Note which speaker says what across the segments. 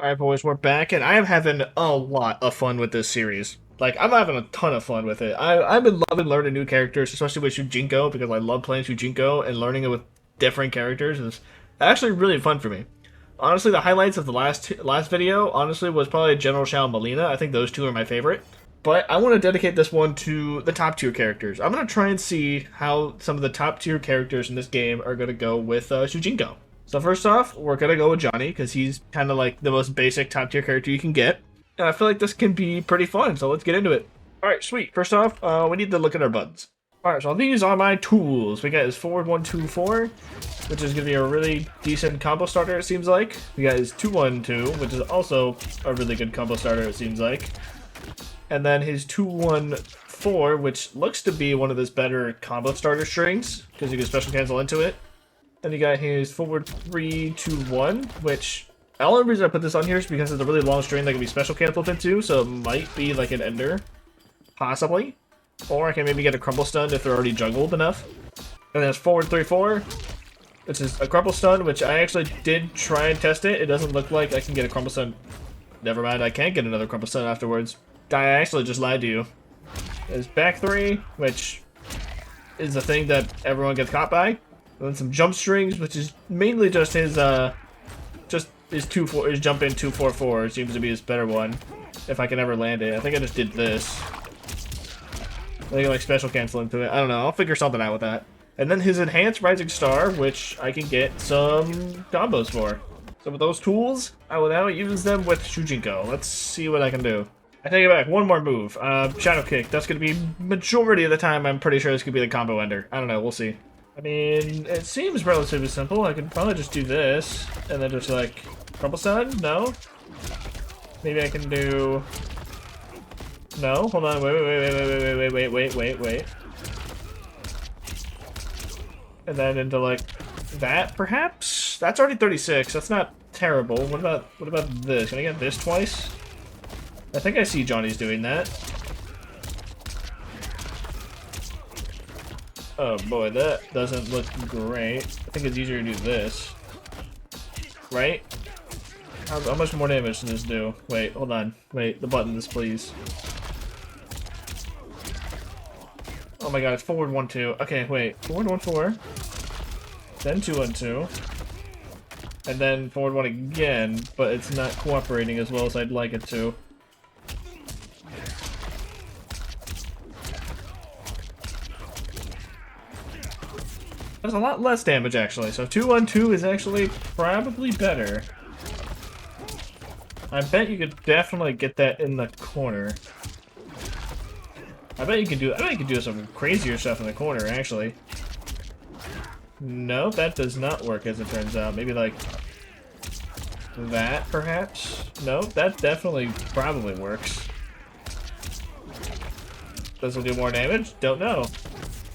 Speaker 1: Alright, boys, we're back, and I am having a lot of fun with this series. Like, I'm having a ton of fun with it. I've been loving learning new characters, especially with Shujinko, because I love playing Shujinko, and learning it with different characters is actually really fun for me. Honestly, the highlights of the last video, honestly, was probably General Shao and Melina. I think those two are my favorite. But I want to dedicate this one to the top tier characters. I'm going to try and see how some of the top tier characters in this game are going to go with Shujinko. So first off, we're going to go with Johnny, because he's kind of like the most basic top tier character you can get. And I feel like this can be pretty fun, so let's get into it. Alright, sweet. First off, we need to look at our buttons. Alright, so these are my tools. We got his forward 1-2-4, which is going to be a really decent combo starter, it seems like. We got his 2-1-2, which is also a really good combo starter, it seems like. And then his 2-1-4, which looks to be one of his better combo starter strings, because you can special cancel into it. Then you got his forward 3-2-1, which the only reason I put this on here is because it's a really long string that can be special canceled into, so it might be like an ender, possibly. Or I can maybe get a crumble stun if they're already juggled enough. And then it's forward 3-4, which is a crumble stun, which I actually did try and test it. It doesn't look like I can get a crumble stun. Never mind, I can't get another crumble stun afterwards. I actually just lied to you. There's back 3, which is the thing that everyone gets caught by. And then some jump strings, which is mainly just his his jump in 2-4-4 seems to be his better one. If I can ever land it. I think I just did this. I can like special cancel into it. I don't know. I'll figure something out with that. And then his enhanced rising star, which I can get some combos for. So with those tools, I will now use them with Shujinko. Let's see what I can do. I take it back. One more move. Shadow Kick. That's going to be majority of the time. I'm pretty sure this could be the combo ender. I don't know. We'll see. I mean, it seems relatively simple. I could probably just do this and then just like crumble stun. No. Maybe I can do. No. Hold on. Wait. And then into like that, perhaps. That's already 36. That's not terrible. What about this? Can I get this twice? I think I see Johnny's doing that. Oh boy, that doesn't look great. I think it's easier to do this. Right? How much more damage does this do? Wait, hold on. Wait, the buttons, please. Oh my god, it's forward 1-2. Okay, wait. Forward 1-4. Then 2-1-2. And then forward 1 again, but it's not cooperating as well as I'd like it to. That's a lot less damage, actually. So 2-1-2 is actually probably better. I bet you could definitely get that in the corner. I bet you could do some crazier stuff in the corner, actually. No, that does not work, as it turns out. Maybe like that, perhaps? No, that definitely probably works. Does it do more damage? Don't know.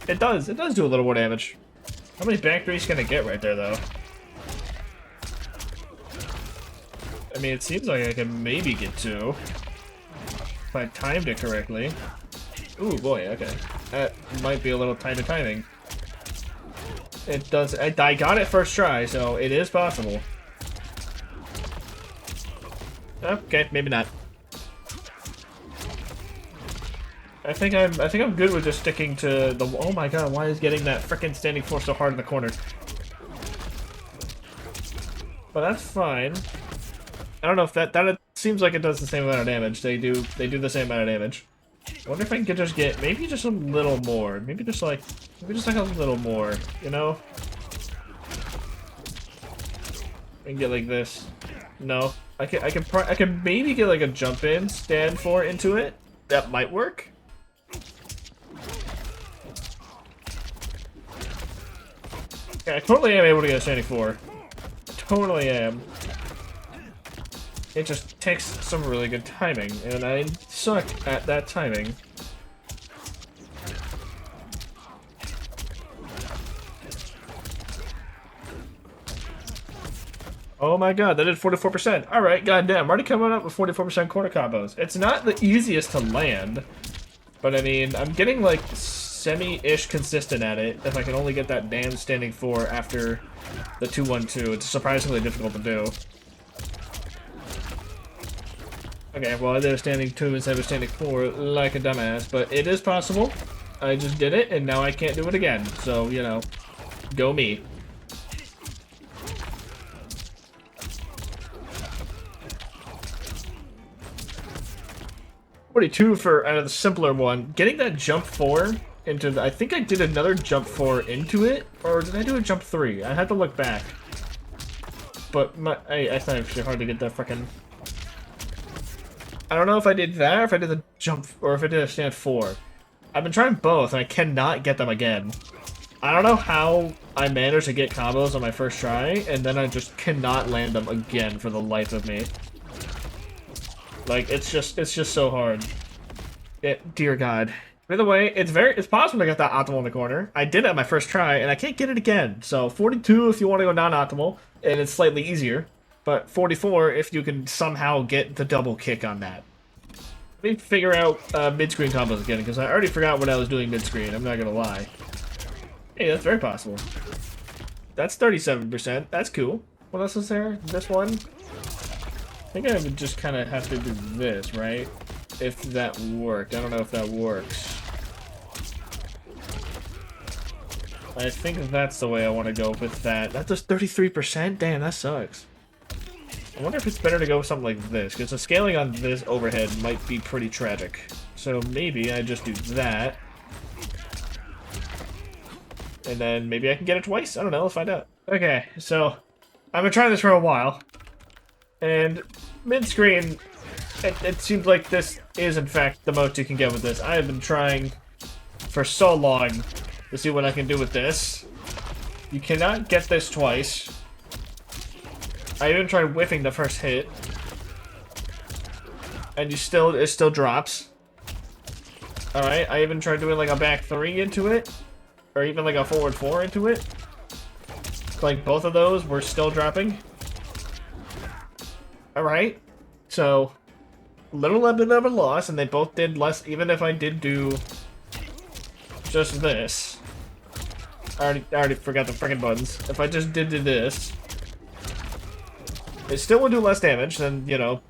Speaker 1: It does. It does do a little more damage. How many back threes can I get right there, though? I mean, it seems like I can maybe get 2. If I timed it correctly. Ooh, boy, okay. That might be a little tight of timing. It does. I got it first try, so it is possible. Okay, maybe not. I think I'm good with just sticking to the. Oh my god, why is getting that frickin' standing force so hard in the corner? But that's fine. I don't know if that it seems like it does the same amount of damage. They do the same amount of damage. I wonder if I can just get maybe just a little more. Maybe just like a little more, you know? I can get like this. No. I can maybe get like a jump in stand for into it. That might work. Yeah, I totally am able to get a standing 4. Totally am. It just takes some really good timing, and I suck at that timing. Oh my god, that did 44%. Alright, goddamn, I'm already coming up with 44% corner combos. It's not the easiest to land, but I mean, I'm getting like semi-ish consistent at it. If I can only get that damn standing 4 after the 2-1-2, it's surprisingly difficult to do. Okay, well I did a standing 2 instead of a standing 4 like a dumbass, but it is possible. I just did it, and now I can't do it again. So, you know, go me. $42 for out of the simpler one. Getting that jump 4 into the, I think I did another jump 4 into it, or did I do a jump 3? I had to look back. But I thought it was hard to get that frickin'. I don't know if I did that, or if I did the jump, or if I did a stand 4. I've been trying both, and I cannot get them again. I don't know how I managed to get combos on my first try, and then I just cannot land them again for the life of me. Like, it's just so hard. Dear God. By the way, it's possible to get that optimal in the corner. I did it on my first try, and I can't get it again. So 42 if you want to go non-optimal, and it's slightly easier. But 44 if you can somehow get the double kick on that. Let me figure out mid-screen combos again, because I already forgot what I was doing mid-screen, I'm not gonna lie. Hey, that's very possible. That's 37%, that's cool. What else is there? This one? I think I would just kind of have to do this, right? If that worked. I don't know if that works. I think that's the way I want to go with that. That does 33%? Damn, that sucks. I wonder if it's better to go with something like this, because the scaling on this overhead might be pretty tragic. So maybe I just do that. And then maybe I can get it twice. I don't know, let's find out. Okay, so I've been trying this for a while. And mid-screen, it seems like this is in fact the most you can get with this. I have been trying for so long to see what I can do with this. You cannot get this twice. I even tried whiffing the first hit. And it still drops. Alright, I even tried doing like a back 3 into it. Or even like a forward 4 into it. Like both of those were still dropping. Alright. So, a little bit of a loss, and they both did less, even if I did do just this. I already forgot the freaking buttons. If I just did this, it still would do less damage than, you know,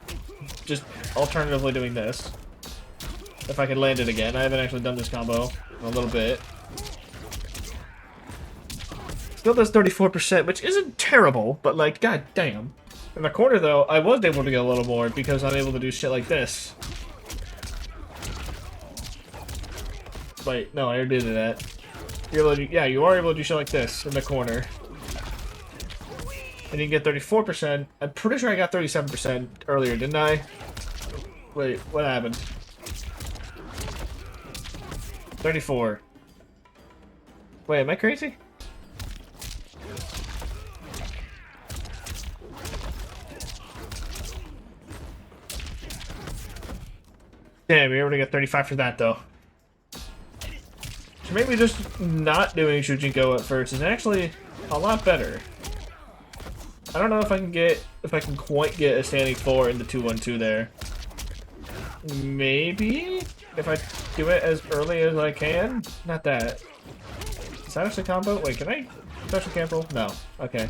Speaker 1: just alternatively doing this. If I could land it again. I haven't actually done this combo in a little bit. Still does 34%, which isn't terrible, but like, god damn. In the corner, though, I was able to get a little more because I'm able to do shit like this. Wait, no, I already did that. Yeah, you are able to do shit like this in the corner. And you can get 34%. I'm pretty sure I got 37% earlier, didn't I? Wait, what happened? 34. Wait, am I crazy? Damn, we were able to get 35 for that, though. So maybe just not doing Shujinko at first is actually a lot better. I don't know if I can quite get a standing 4 in the 2-1-2 there. Maybe if I do it as early as I can. Not that. Is that actually combo? Wait, can I special cancel? No. Okay.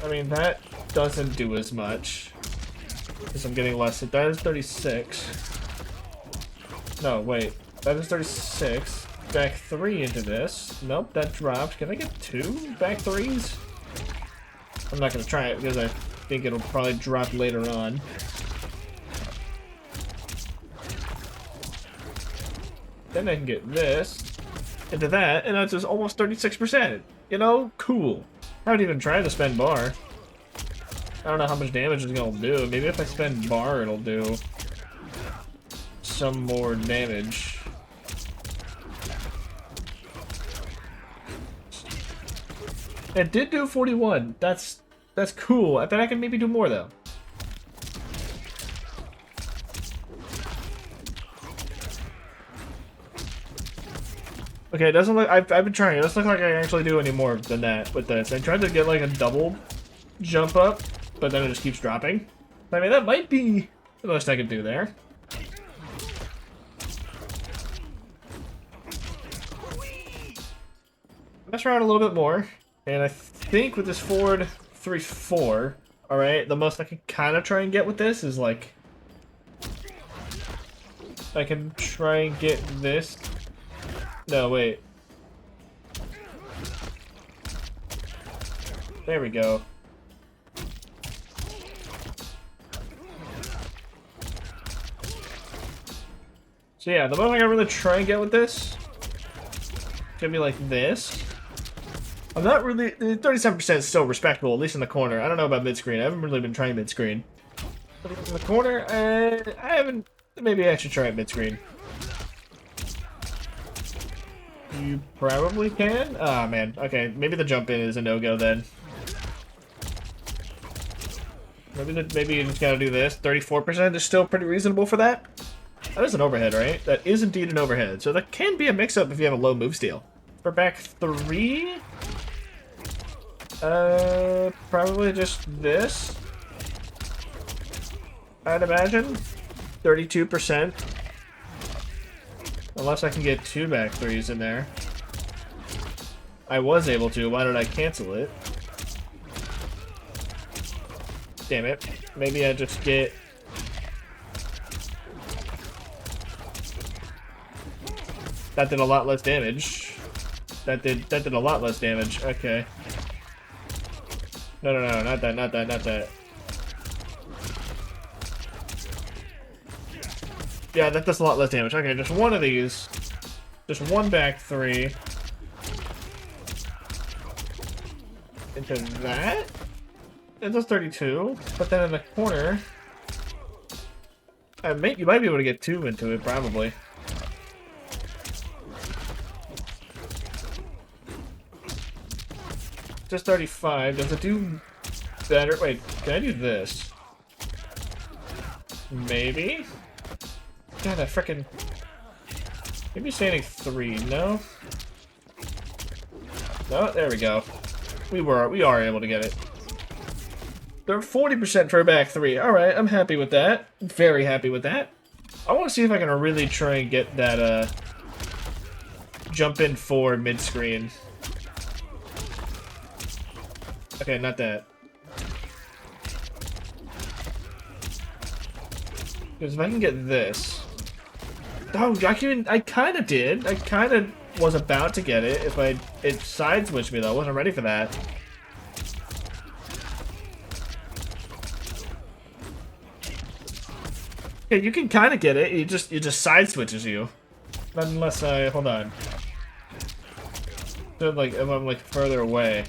Speaker 1: I mean, that doesn't do as much. Because I'm getting less. That is 36. No, wait. That is 36. Back 3 into this. Nope, that dropped. Can I get 2 back 3s? I'm not going to try it because I think it'll probably drop later on. Then I can get this into that, and that's just almost 36%. You know? Cool. I haven't even tried to spend bar. I don't know how much damage it's gonna do. Maybe if I spend bar, it'll do some more damage. It did do 41. That's cool. I bet I can maybe do more though. Okay, it doesn't look. I've been trying. It doesn't look like I can actually do any more than that with this. I tried to get like a double jump up, but then it just keeps dropping. I mean, that might be the most I could do there. Mess around a little bit more, and I think with this forward 3-4, Alright, the most I can kind of try and get with this is like... I can try and get this. No, wait. There we go. So yeah, the most I can really try and get with this is gonna be like this. I'm not really... 37% is still respectable, at least in the corner. I don't know about mid-screen. I haven't really been trying mid-screen. But in the corner, I haven't... Maybe I should try it mid-screen. You probably can? Ah, man. Okay, maybe the jump in is a no-go then. Maybe you just gotta do this. 34% is still pretty reasonable for that. That is an overhead, right? That is indeed an overhead. So that can be a mix-up if you have a low move steal. For back 3... probably just this. I'd imagine. 32%. Unless I can get 2 back 3s in there. I was able to. Why did I cancel it? Damn it. Maybe I just get... That did a lot less damage. That did a lot less damage. Okay. No, not that. Yeah, that does a lot less damage. Okay, just one of these. Just one back 3. Into that? It does 32. But then in the corner... you might be able to get 2 into it, probably. Just 35. Does it do better? Wait, can I do this? Maybe? God, that frickin'... Maybe standing 3, no? No, there we go. We are able to get it. They're 40% for a back 3. Alright, I'm happy with that. Very happy with that. I want to see if I can really try and get that, jump in 4 mid-screen. Okay, not that. Because if I can get this... Oh, I kind of did. I kind of was about to get it if it side switched me though. I wasn't ready for that. Yeah, you can kind of get it. It just side switches you. Not unless I hold on. So like if I'm like further away.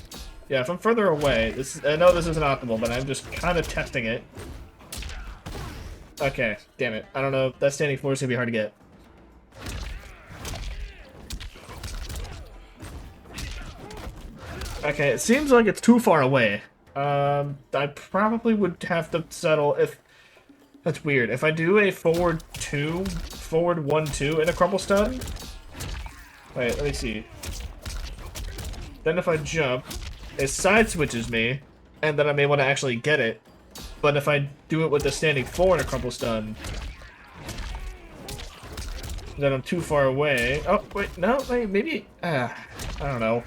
Speaker 1: Yeah, if I'm further away, I know this isn't optimal, but I'm just kind of testing it. Okay, damn it. I don't know. That standing 4 is gonna be hard to get. Okay, it seems like it's too far away. I probably would have to settle if... That's weird. If I do a forward 1-2 in a crumple stun... Wait, let me see. Then if I jump, it side switches me, and then I'm able to actually get it. But if I do it with the standing 4 in a crumple stun... Then I'm too far away. Oh, wait, no, wait, maybe... I don't know.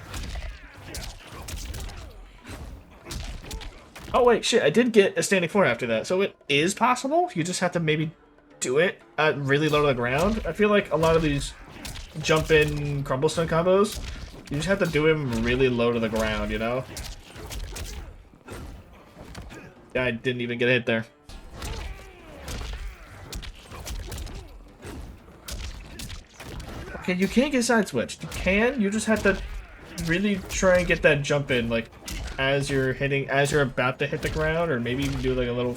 Speaker 1: Oh wait, shit, I did get a standing 4 after that, so it is possible? You just have to maybe do it really low to the ground? I feel like a lot of these jump-in crumble stun combos, you just have to do them really low to the ground, you know? Yeah, I didn't even get hit there. Okay, you can't get side switched. You can, you just have to really try and get that jump in, like, as you're about to hit the ground, or maybe even do like a little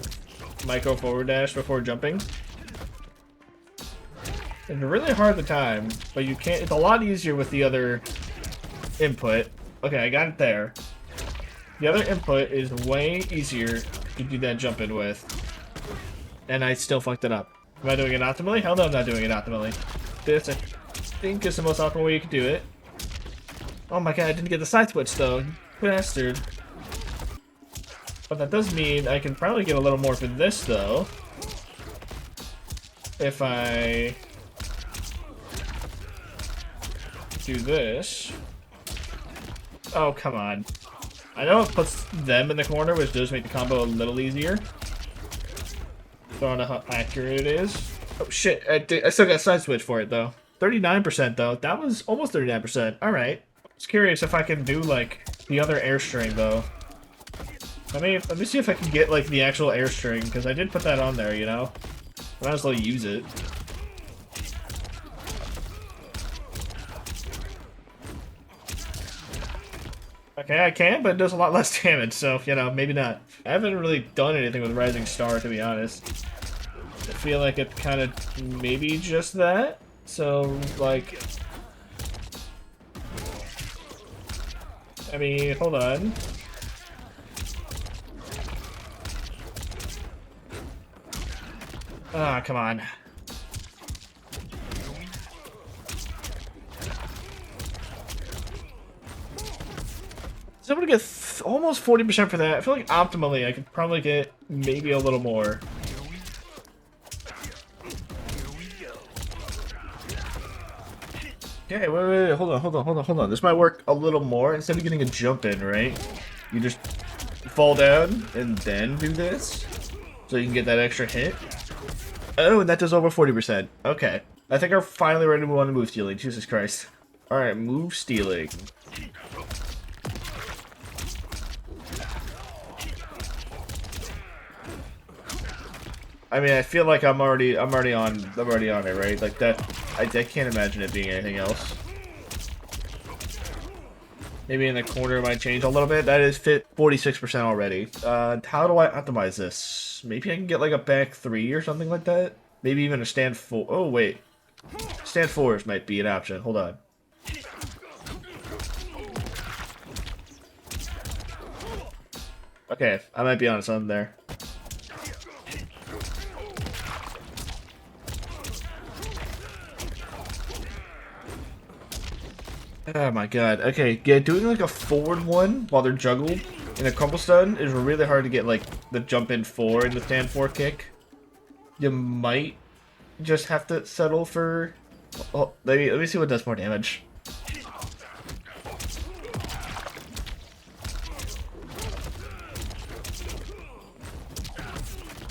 Speaker 1: micro forward dash before jumping. It's really hard to time, but you can't. It's a lot easier with the other input. Okay, I got it there. The other input is way easier to do that jump in with, and I still fucked it up. Am I doing it optimally? Hell no, I'm not doing it optimally. This, I think, is the most optimal way you can do it. Oh my god, I didn't get the side switch though. Bastard. But that does mean I can probably get a little more for this, though. If I do this. Oh, come on. I know it puts them in the corner, which does make the combo a little easier. Don't know how accurate it is. Oh shit, I still got side switch for it though. 39% though. That was almost 39%. Alright. I was curious if I can do like the other air string though. Let me see if I can get like the actual air string, because I did put that on there, you know? Might as well use it. Okay, I can, but it does a lot less damage, so, you know, maybe not. I haven't really done anything with Rising Star, to be honest. I feel like it's kind of maybe just that. So, like... I mean, hold on. Ah, come on. So I'm gonna get almost 40% for that. I feel like optimally I could probably get maybe a little more. Okay, wait, hold on. This might work a little more. Instead of getting a jump in, right? You just fall down and then do this. So you can get that extra hit. Oh, and that does over 40%. Okay. I think I'm finally ready to move on to move stealing. Jesus Christ. Alright, move stealing. I mean, I feel like I'm already on it, right? Like that, I can't imagine it being anything else. Maybe in the corner it might change a little bit. That is fit 46% already. How do I optimize this? Maybe I can get like a back 3 or something like that? Maybe even a stand 4. Oh, wait. Stand 4s might be an option. Hold on. Okay, I might be on something there. Oh my god. Okay, yeah, doing like a forward one while they're juggled in a crumple stun is really hard to get like the jump in 4 and the stand 4 kick. You might just have to settle for... Oh, let me see what does more damage.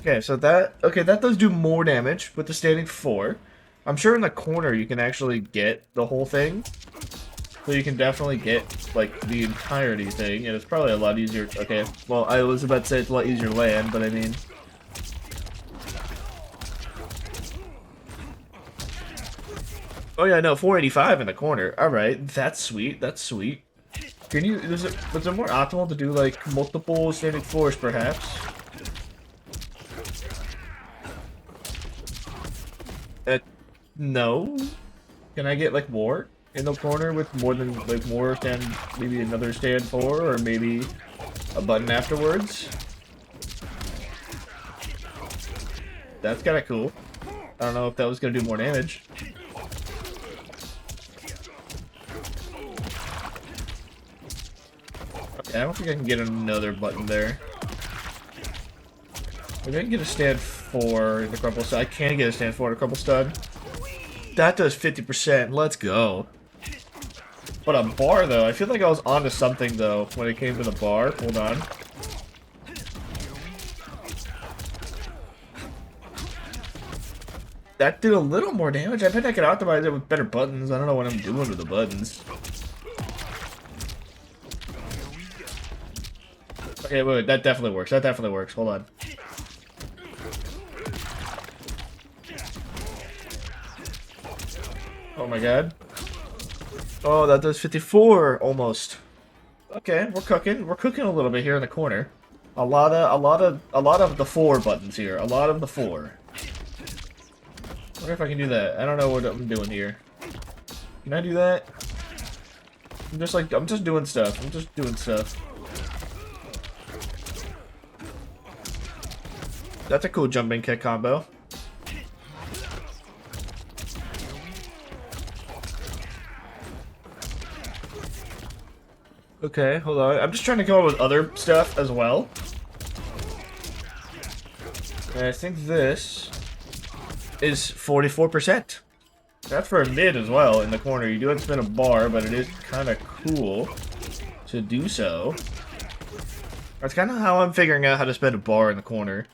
Speaker 1: Okay, so that does do more damage with the standing 4. I'm sure in the corner you can actually get the whole thing. So you can definitely get, like, the entirety thing, and it's probably a lot easier. Okay, well, I was about to say it's a lot easier to land, but I mean... Oh yeah, no, 485 in the corner. Alright, that's sweet, that's sweet. Can you, was it more optimal to do, like, multiple standing 4s, perhaps? No? Can I get, like, more? In the corner with more than, like, more stand, maybe another stand 4, or maybe a button afterwards. That's kind of cool. I don't know if that was going to do more damage. Okay, I don't think I can get another button there. Maybe I can get a stand 4 in the crumple stud. I can get a stand 4 in the crumple stud. That does 50%. Let's go. But a bar, though, I feel like I was onto something, though, when it came to the bar. Hold on. That did a little more damage. I bet I could optimize it with better buttons. I don't know what I'm doing with the buttons. Okay, wait, that definitely works. That definitely works. Hold on. Oh my god. Oh, that does 54 almost. Okay, we're cooking. We're cooking a little bit here in the corner. A lot of the 4 buttons here. A lot of the 4. Wonder if I can do that. I don't know what I'm doing here. Can I do that? I'm just doing stuff. I'm just doing stuff. That's a cool jumping kick combo. Okay, hold on. I'm just trying to come up with other stuff as well. And I think this is 44%. That's for a mid as well in the corner. You do have to spin a bar, but it is kind of cool to do so. That's kind of how I'm figuring out how to spend a bar in the corner.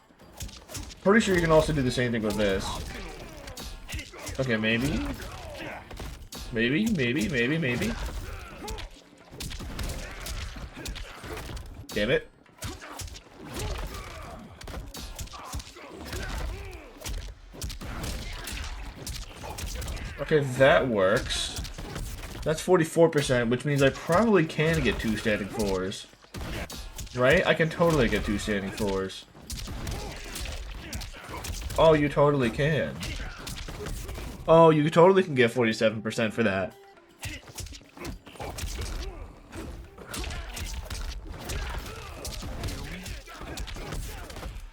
Speaker 1: Pretty sure you can also do the same thing with this. Okay, maybe. Maybe. Damn it. Okay, that works. That's 44%, which means I probably can get 2 standing 4s. Right? I can totally get 2 standing 4s. Oh, you totally can. Oh, you totally can get 47% for that.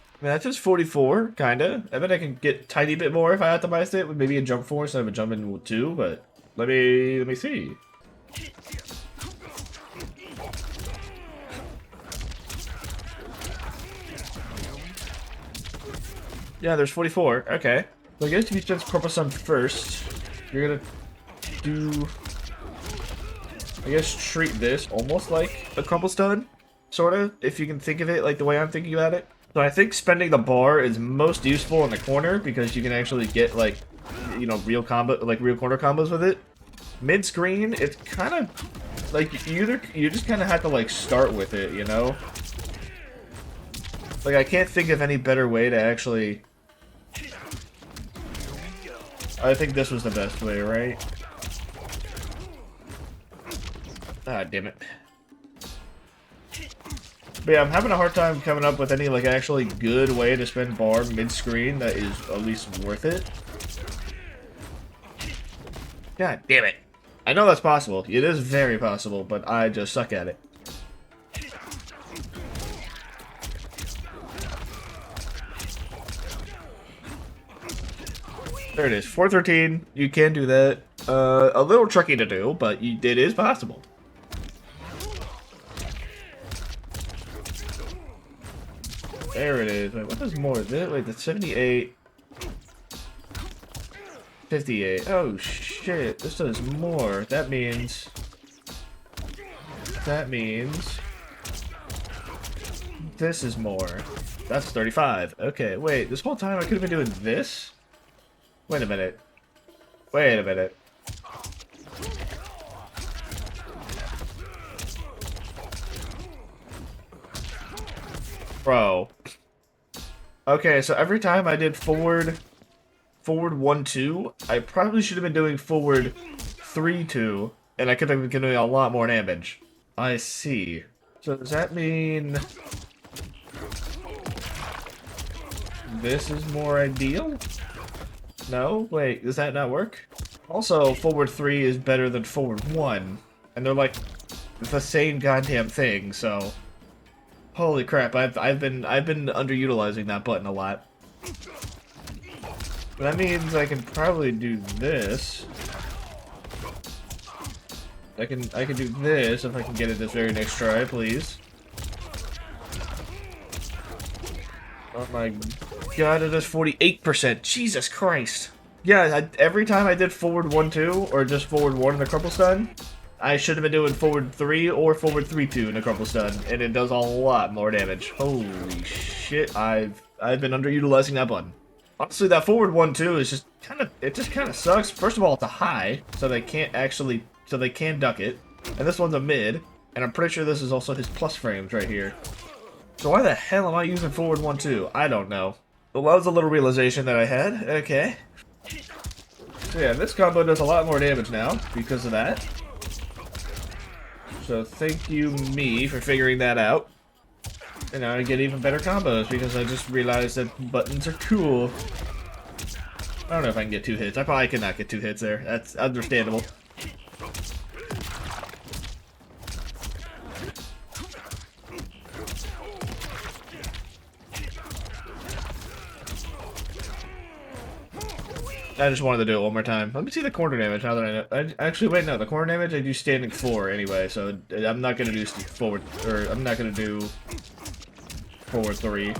Speaker 1: I mean, that's just 44, kinda. I bet I can get a tiny bit more if I optimize it with maybe a jump 4 instead of a jump in 2, but let me see. Yeah, there's 44. Okay. So I guess if you spend Purple Sun first, you're gonna do, I guess, treat this almost like a Crumple Stun, sorta, if you can think of it like the way I'm thinking about it. So I think spending the bar is most useful in the corner because you can actually get like, you know, real corner combos with it. Mid screen, it's kind of like you just kind of have to like start with it, you know. Like I can't think of any better way to actually. I think this was the best way, right? Ah, damn it. But yeah, I'm having a hard time coming up with any, like, actually good way to spend bar mid-screen that is at least worth it. God damn it. I know that's possible. It is very possible, but I just suck at it. There it is. 413. You can do that. A little tricky to do, but it is possible. There it is. Wait, what does more? Is it? Wait, that's 78. 58. Oh, shit. This does more. That means... This is more. That's 35. Okay, wait. This whole time I could have been doing this? Wait a minute. Wait a minute. Bro. Okay, so every time I did forward 1-2, I probably should have been doing forward 3-2, and I could have been doing a lot more damage. I see. So does that mean this is more ideal? No? Wait, does that not work? Also, forward 3 is better than forward 1, and they're like the same goddamn thing, so holy crap, I've been underutilizing that button a lot. But that means I can probably do this. I can do this if I can get it this very next try, please. Oh my god, it is 48%. Jesus Christ. Yeah, every time I did forward 1-2 or just forward 1 in the crumple stun, I should have been doing forward 3 or forward 3-2 in a crumple stun, and it does a lot more damage. Holy shit, I've been underutilizing that button. Honestly, that forward 1-2 is just kind of sucks. First of all, it's a high, so they can duck it. And this one's a mid, and I'm pretty sure this is also his plus frames right here. So why the hell am I using forward 1-2? I don't know. Well, that was a little realization that I had. Okay. So yeah, this combo does a lot more damage now because of that. So thank you, me, for figuring that out. And now I get even better combos because I just realized that buttons are cool. I don't know if I can get 2 hits. I probably cannot get 2 hits there. That's understandable. I just wanted to do it one more time. Let me see the corner damage now that I know. Actually, wait, no. The corner damage, I do standing 4 anyway, so I'm not going to do forward, or I'm not going to do forward 3.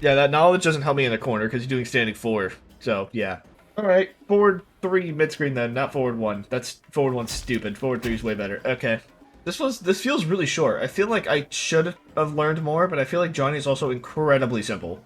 Speaker 1: Yeah, that knowledge doesn't help me in the corner because he's doing standing 4. So, yeah. Alright, forward 3 mid screen then, not forward 1. That's forward 1's stupid. Forward 3 is way better. Okay. This feels really short. I feel like I should have learned more, but I feel like Johnny is also incredibly simple.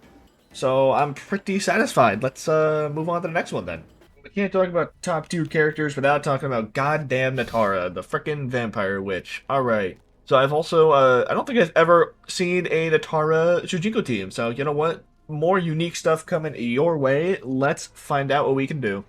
Speaker 1: So I'm pretty satisfied. Let's move on to the next one then. We can't talk about top tier characters without talking about goddamn Nitara, the frickin' vampire witch. Alright. So I've also, I don't think I've ever seen a Nitara Shujinko team, so you know what? More unique stuff coming your way. Let's find out what we can do.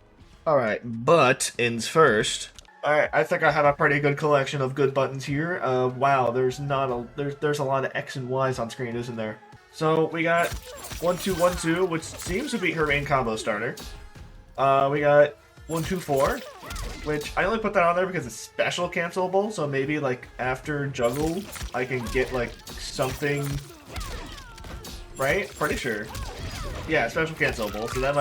Speaker 1: Alright, buttons first. Alright, I think I have a pretty good collection of good buttons here. Wow, there's not a there's a lot of X and Y's on screen, isn't there? So we got 1-2-1-2, which seems to be her main combo starter. We got 1-2-4, which I only put that on there because it's special cancelable, so maybe like after juggle I can get like something, right? Pretty sure. Yeah, special cancelable, so that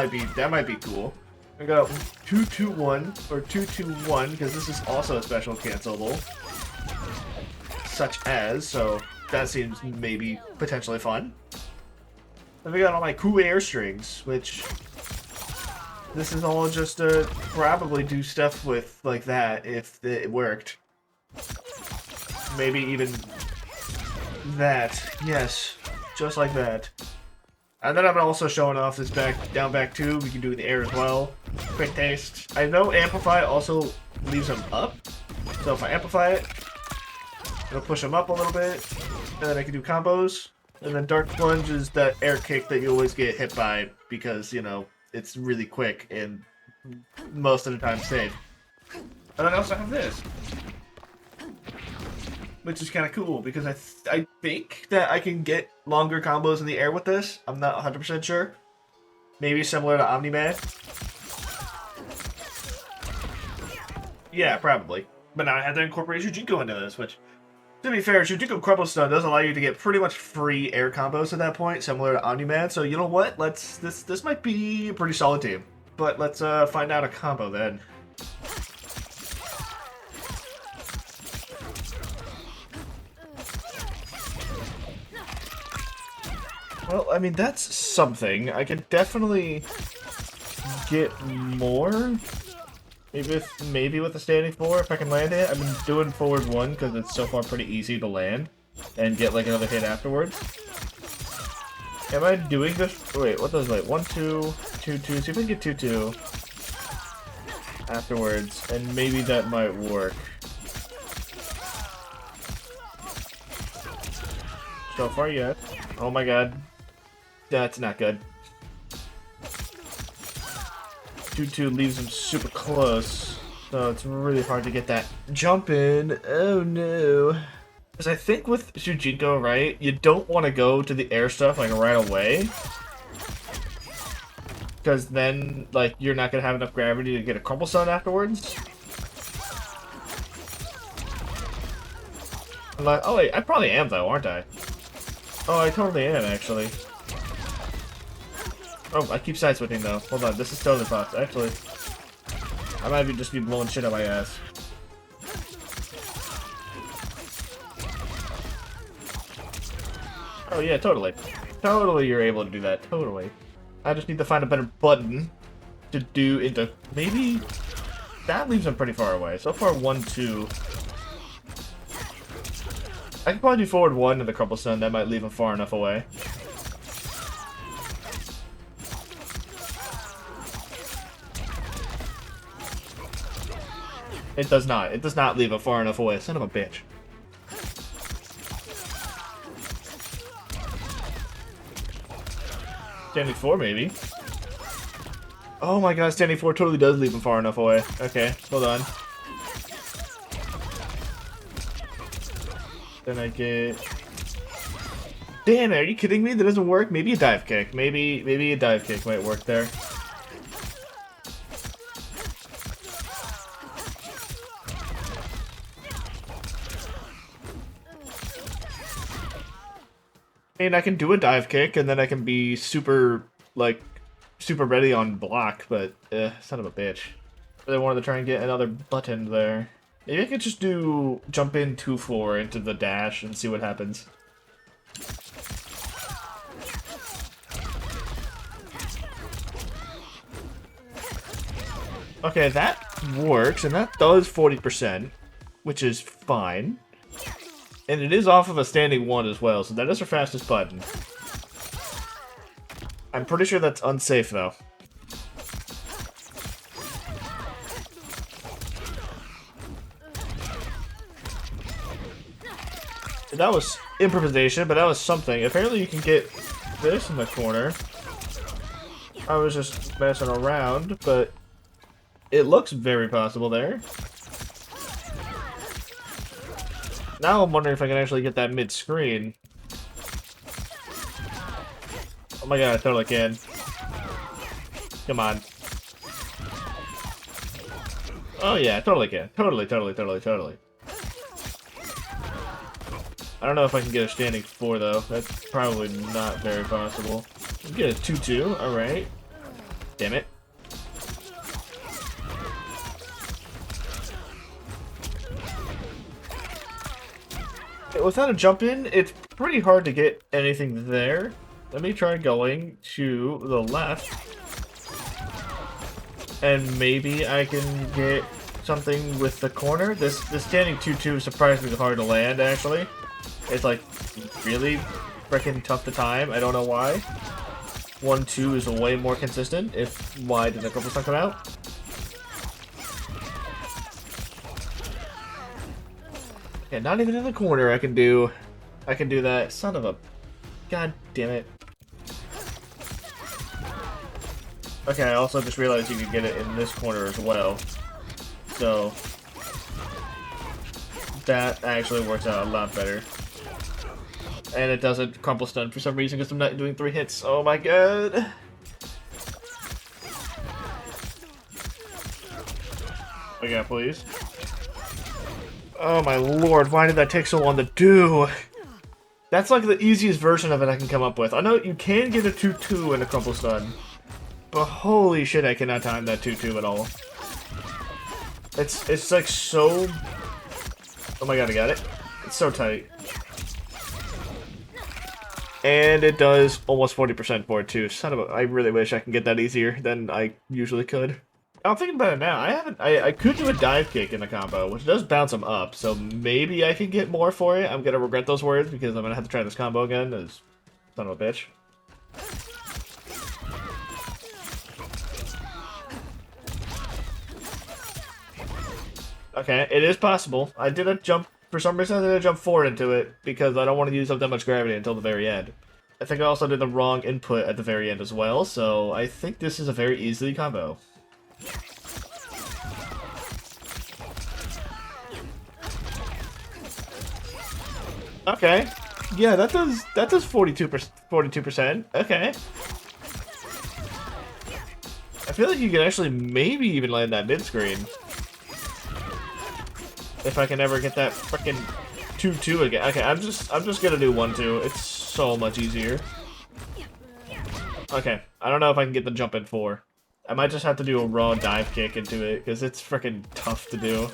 Speaker 1: might be cool. We got 2-2-1 or 2-2-1 because this is also a special cancelable, such as, so that seems maybe potentially fun. Then we got all my cool air strings, which this is all just to probably do stuff with like that if it worked. Maybe even that. Yes, just like that. And then I'm also showing off this down back 2. We can do the air as well. Quick taste. I know Amplify also leaves them up. So if I amplify it, it'll push them up a little bit. And then I can do combos. And then Dark Plunge is that air kick that you always get hit by because, you know, it's really quick and most of the time safe. And then I also have this, which is kind of cool because I think that I can get longer combos in the air with this. I'm not 100% sure. Maybe similar to Omni-Man. Yeah, probably. But now I have to incorporate Shujinko into this, which, to be fair, Shujinko Crumble Stun does allow you to get pretty much free air combos at that point, similar to Omni-Man. So you know what? This might be a pretty solid team. But let's find out a combo then. Well, I mean, that's something. I could definitely get more. Maybe with the standing 4 if I can land it. I've been doing forward 1 because it's so far pretty easy to land and get like another hit afterwards. Am I doing this? Wait, what does like 1-2, 2-2? See if I can get 2-2 afterwards, and maybe that might work. So far yet. Oh my god. That's not good. 2-2 leaves him super close, so it's really hard to get that jump in. Oh no. Because I think with Shujinko, right, you don't want to go to the air stuff like right away. Because then, like, you're not going to have enough gravity to get a Crumble Stun afterwards. I'm like, oh wait, I probably am though, aren't I? Oh, I totally am, actually. Oh, I keep side-switching though. Hold on, this is totally fucked, actually. I might just be blowing shit out my ass. Oh yeah, totally. Totally you're able to do that, totally. I just need to find a better button to do into... Maybe... That leaves him pretty far away. So far, 1-2. I can probably do forward 1 to the Crumble Stun. That might leave him far enough away. It does not. It does not leave him far enough away. Son of a bitch. Standing 4, maybe. Oh my god, standing 4 totally does leave him far enough away. Okay, hold on. Then I get... Damn it, are you kidding me? That doesn't work? Maybe a dive kick. Maybe a dive kick might work there. I mean, I can do a dive kick, and then I can be super, like, super ready on block, but, son of a bitch. I really wanted to try and get another button there. Maybe I could just do jump in 2-4 into the dash and see what happens. Okay, that works, and that does 40%, which is fine. And it is off of a standing 1 as well, so that is our fastest button. I'm pretty sure that's unsafe, though. That was improvisation, but that was something. Apparently you can get this in the corner. I was just messing around, but it looks very possible there. Now I'm wondering if I can actually get that mid-screen. Oh my god, I totally can. Come on. Oh yeah, totally can. Totally. I don't know if I can get a standing 4 though. That's probably not very possible. Get a 2-2, alright. Damn it. Without a jump in, it's pretty hard to get anything there. Let me try going to the left. And maybe I can get something with the corner. This standing 2-2 is surprisingly hard to land, actually. It's like really freaking tough to time. I don't know why. 1-2 is way more consistent. Why did the couple stuff come out? Yeah, not even in the corner I can do that. Son of a god damn it. Okay, I also just realized you can get it in this corner as well. So that actually works out a lot better. And it doesn't crumple stun for some reason because I'm not doing 3 hits. Oh my god. Okay, please. Oh my lord, why did that take so long to do? That's like the easiest version of it I can come up with. I know you can get a 2-2 in a crumple stun, but holy shit, I cannot time that 2-2 at all. It's like so... Oh my god, I got it. It's so tight. And it does almost 40% for it too. Son of a... I really wish I can get that easier than I usually could. I'm thinking about it now. I could do a dive kick in the combo, which does bounce him up, so maybe I can get more for it. I'm gonna regret those words because I'm gonna have to try this combo again as son of a bitch. Okay, it is possible. I did a jump, for some reason I did a jump forward into it because I don't want to use up that much gravity until the very end. I think I also did the wrong input at the very end as well, so I think this is a very easy combo. Okay. Yeah, that does 42%. Okay. I feel like you can actually maybe even land that mid screen. If I can ever get that frickin' 2-2 again. Okay, I'm just gonna do 1-2. It's so much easier. Okay, I don't know if I can get the jump in 4. I might just have to do a raw dive kick into it, because it's frickin' tough to do.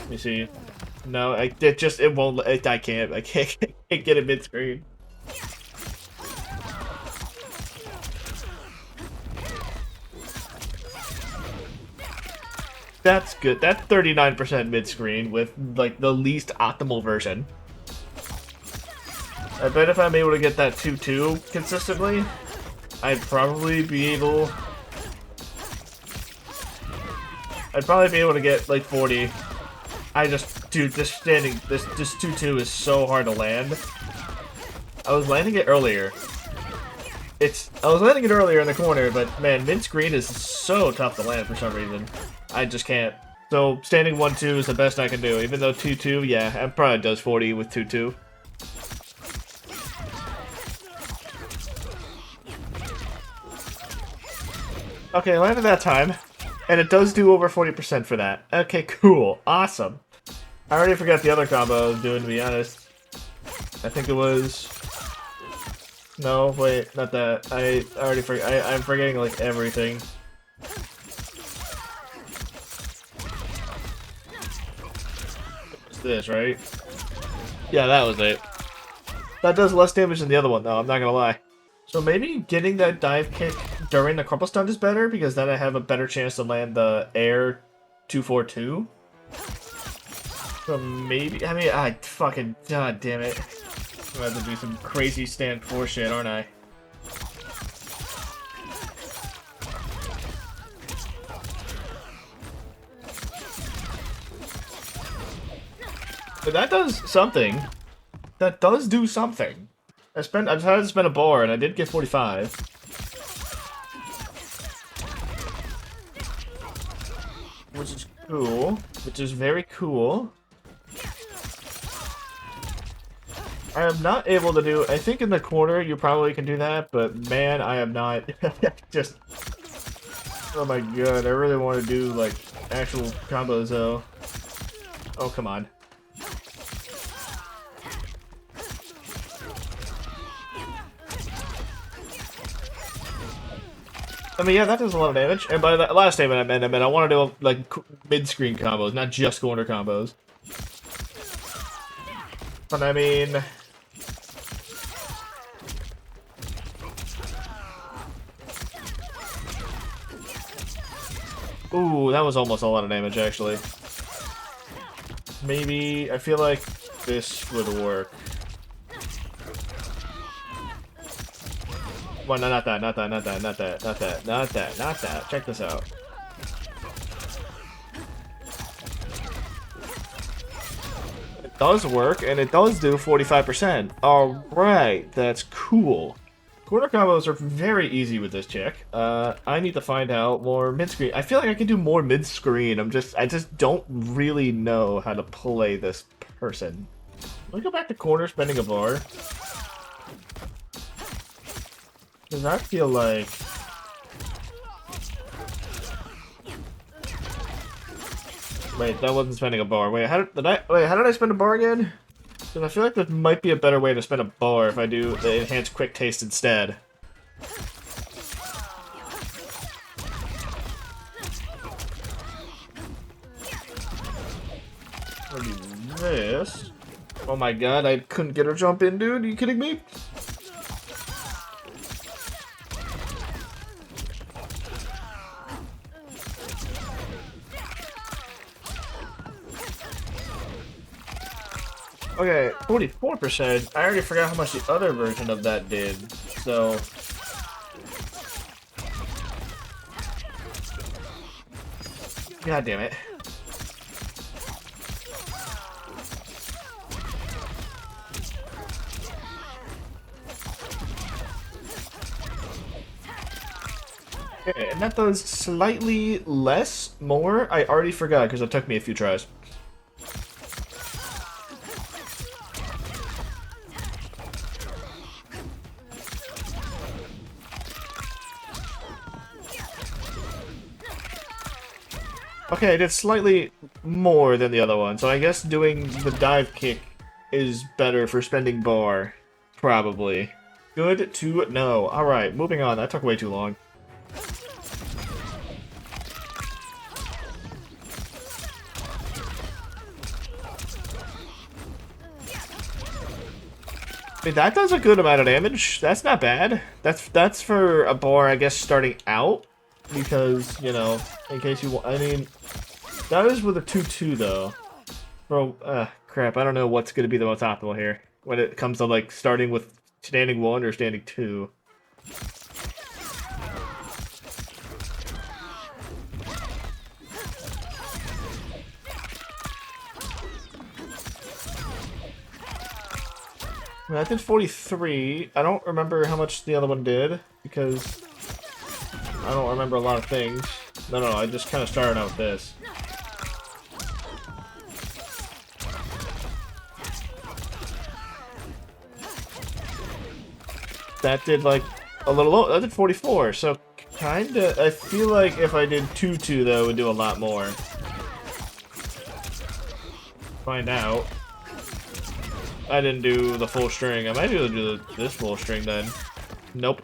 Speaker 1: Let me see. No, it won't, I can't get it mid-screen. That's good. That's 39% mid-screen with, like, the least optimal version. I bet if I'm able to get that 2-2 consistently, I'd probably be able to get, like, 40. Dude, this 2-2 is so hard to land. I was landing it earlier. I was landing it earlier in the corner, but man, mid-screen is so tough to land for some reason. I just can't. So, standing 1-2 is the best I can do, even though 2-2, yeah, it probably does 40 with 2-2. Okay, landed that time. And it does do over 40% for that. Okay, cool. Awesome. I already forgot the other combo I was doing, to be honest. I think it was... No, wait, not that. I already forgot. I'm forgetting, like, everything. It's this, right? Yeah, that was it. That does less damage than the other one, though, I'm not gonna lie. So maybe getting that dive kick during the crumple stun is better because then I have a better chance to land the air 242. So maybe, I mean, I fucking, god damn it. I'm gonna have to do some crazy stand 4 shit, aren't I? But that does something. That does do something. I decided to spend a bar and I did get 45. Which is cool. Which is very cool. I am not able to do... I think in the corner you probably can do that, but man, I am not... Just... Oh my god, I really want to do, like, actual combos, though. Oh, come on. I mean, yeah, that does a lot of damage. And by that last statement I meant I want to do, like, mid-screen combos, not just corner combos. But I mean... Ooh, that was almost a lot of damage, actually. Maybe... I feel like this would work. Well, no, not that. Check this out. It does work, and it does do 45%. Alright, that's cool. Corner combos are very easy with this chick. I need to find out more mid-screen. I feel like I can do more mid-screen. I just don't really know how to play this person. Let me go back to corner, spending a bar. Because I feel like... Wait, that wasn't spending a bar. Wait, how did I spend a bar again? Because I feel like there might be a better way to spend a bar if I do the enhanced quick taste instead. I'll do this. Oh my god, I couldn't get her jump in, dude. Are you kidding me? Okay, 44%. I already forgot how much the other version of that did, so... God damn it. Okay, and that does slightly less, more. I already forgot because it took me a few tries. Okay, I did slightly more than the other one, so I guess doing the dive kick is better for spending bar. Probably. Good to know. Alright, moving on. That took way too long. I mean, that does a good amount of damage. That's not bad. That's for a bar, I guess, starting out. Because, you know, in case you want... I mean, that is with a 2-2, though. Bro, crap, I don't know what's going to be the most optimal here. When it comes to, like, starting with standing 1 or standing 2. I did 43. I don't remember how much the other one did, because... I don't remember a lot of things. No, I just kind of started out with this. That did, like, a little low. That did 44, so kinda... I feel like if I did 2-2, though, it would do a lot more. Find out. I didn't do the full string. I might be able to do this full string, then. Nope.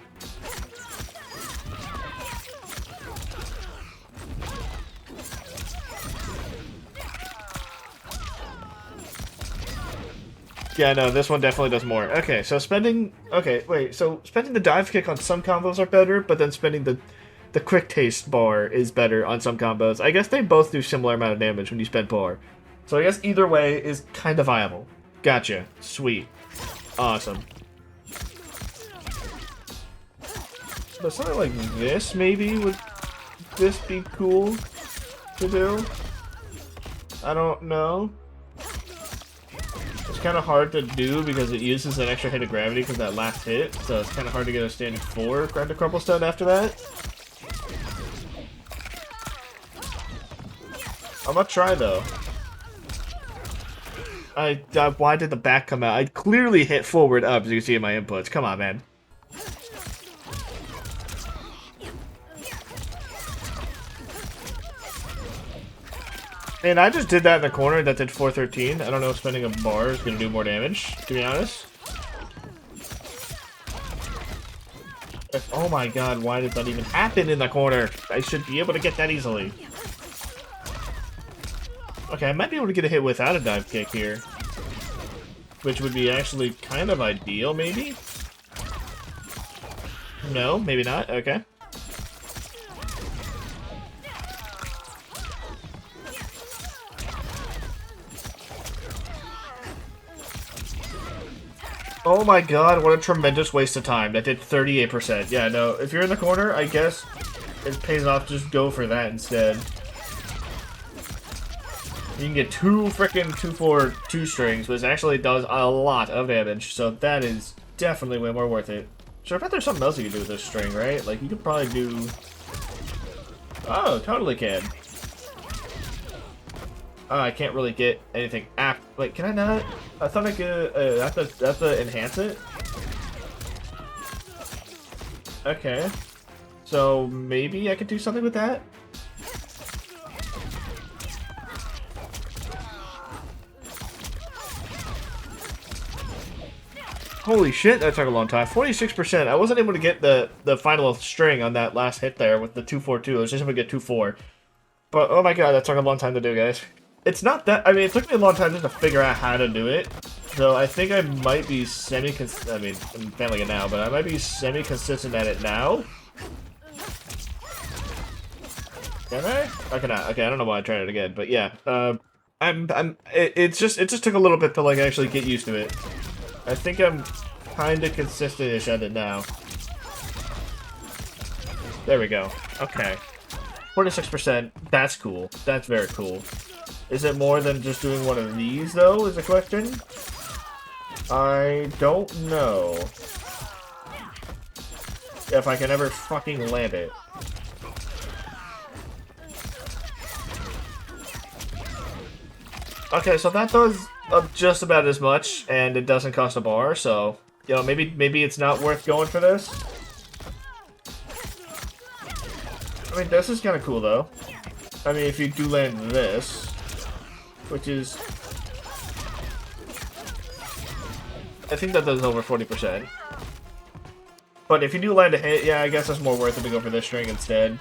Speaker 1: Yeah, no, this one definitely does more. Okay, so spending... Okay, wait, so spending the dive kick on some combos are better, but then spending the quick taste bar is better on some combos. I guess they both do similar amount of damage when you spend bar. So I guess either way is kind of viable. Gotcha. Sweet. Awesome. But something like this, maybe? Would this be cool to do? I don't know. It's kind of hard to do because it uses an extra hit of gravity because that last hit, so it's kind of hard to get a standing 4 grab the crumple stone after that. I'm gonna try though. Why did the back come out? I clearly hit forward up, as you can see in my inputs. Come on, man. And I just did that in the corner. That did 413. I don't know if spending a bar is going to do more damage, to be honest. Oh my god, why did that even happen in the corner? I should be able to get that easily. Okay, I might be able to get a hit without a dive kick here. Which would be actually kind of ideal, maybe? No, maybe not. Okay. Oh my god, what a tremendous waste of time. That did 38%. Yeah, no, if you're in the corner, I guess it pays off to just go for that instead. You can get 2 frickin' 2-4 2-strings, which actually does a lot of damage, so that is definitely way more worth it. Sure, I bet there's something else you can do with this string, right? Like, you could probably do... Oh, totally can. Oh, I can't really get anything after... Wait, can I not? I thought I could... I have to enhance it? Okay. So, maybe I could do something with that? Holy shit, that took a long time. 46%. I wasn't able to get the final string on that last hit there with the 2-4-2. I was just able to get 2-4. But, oh my god, that took a long time to do, guys. It's not that... I mean, it took me a long time just to figure out how to do it. So I think I might be semi-consistent... I mean, I'm failing it now, but I might be semi-consistent at it now. Can I? I cannot. Okay, I don't know why I tried it again, but yeah. It just took a little bit to, like, actually get used to it. I think I'm kind of consistent-ish at it now. There we go. Okay. 46%. That's cool. That's very cool. Is it more than just doing one of these, though, is the question? I don't know. If I can ever fucking land it. Okay, so that does just about as much, and it doesn't cost a bar, so... You know, maybe it's not worth going for this. I mean, this is kind of cool, though. I mean, if you do land this... Which is... I think that does over 40%. But if you do land a hit, yeah, I guess it's more worth it to go for this string instead.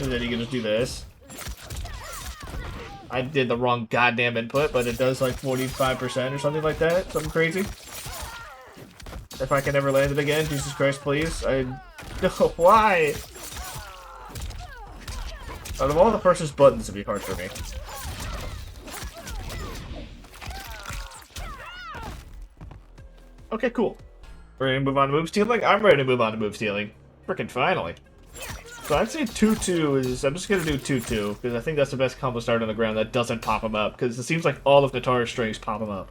Speaker 1: And then you can just do this. I did the wrong goddamn input, but it does like 45% or something like that. Something crazy. If I can ever land it again, Jesus Christ, please. No, why? Out of all the person's buttons, it'd be hard for me. Okay, cool. We're ready to move on to move stealing? I'm ready to move on to move stealing. Frickin' finally. So I'd say 2-2 is... I'm just gonna do 2-2, because I think that's the best combo start on the ground that doesn't pop him up, because it seems like all of Nitara's strings pop him up.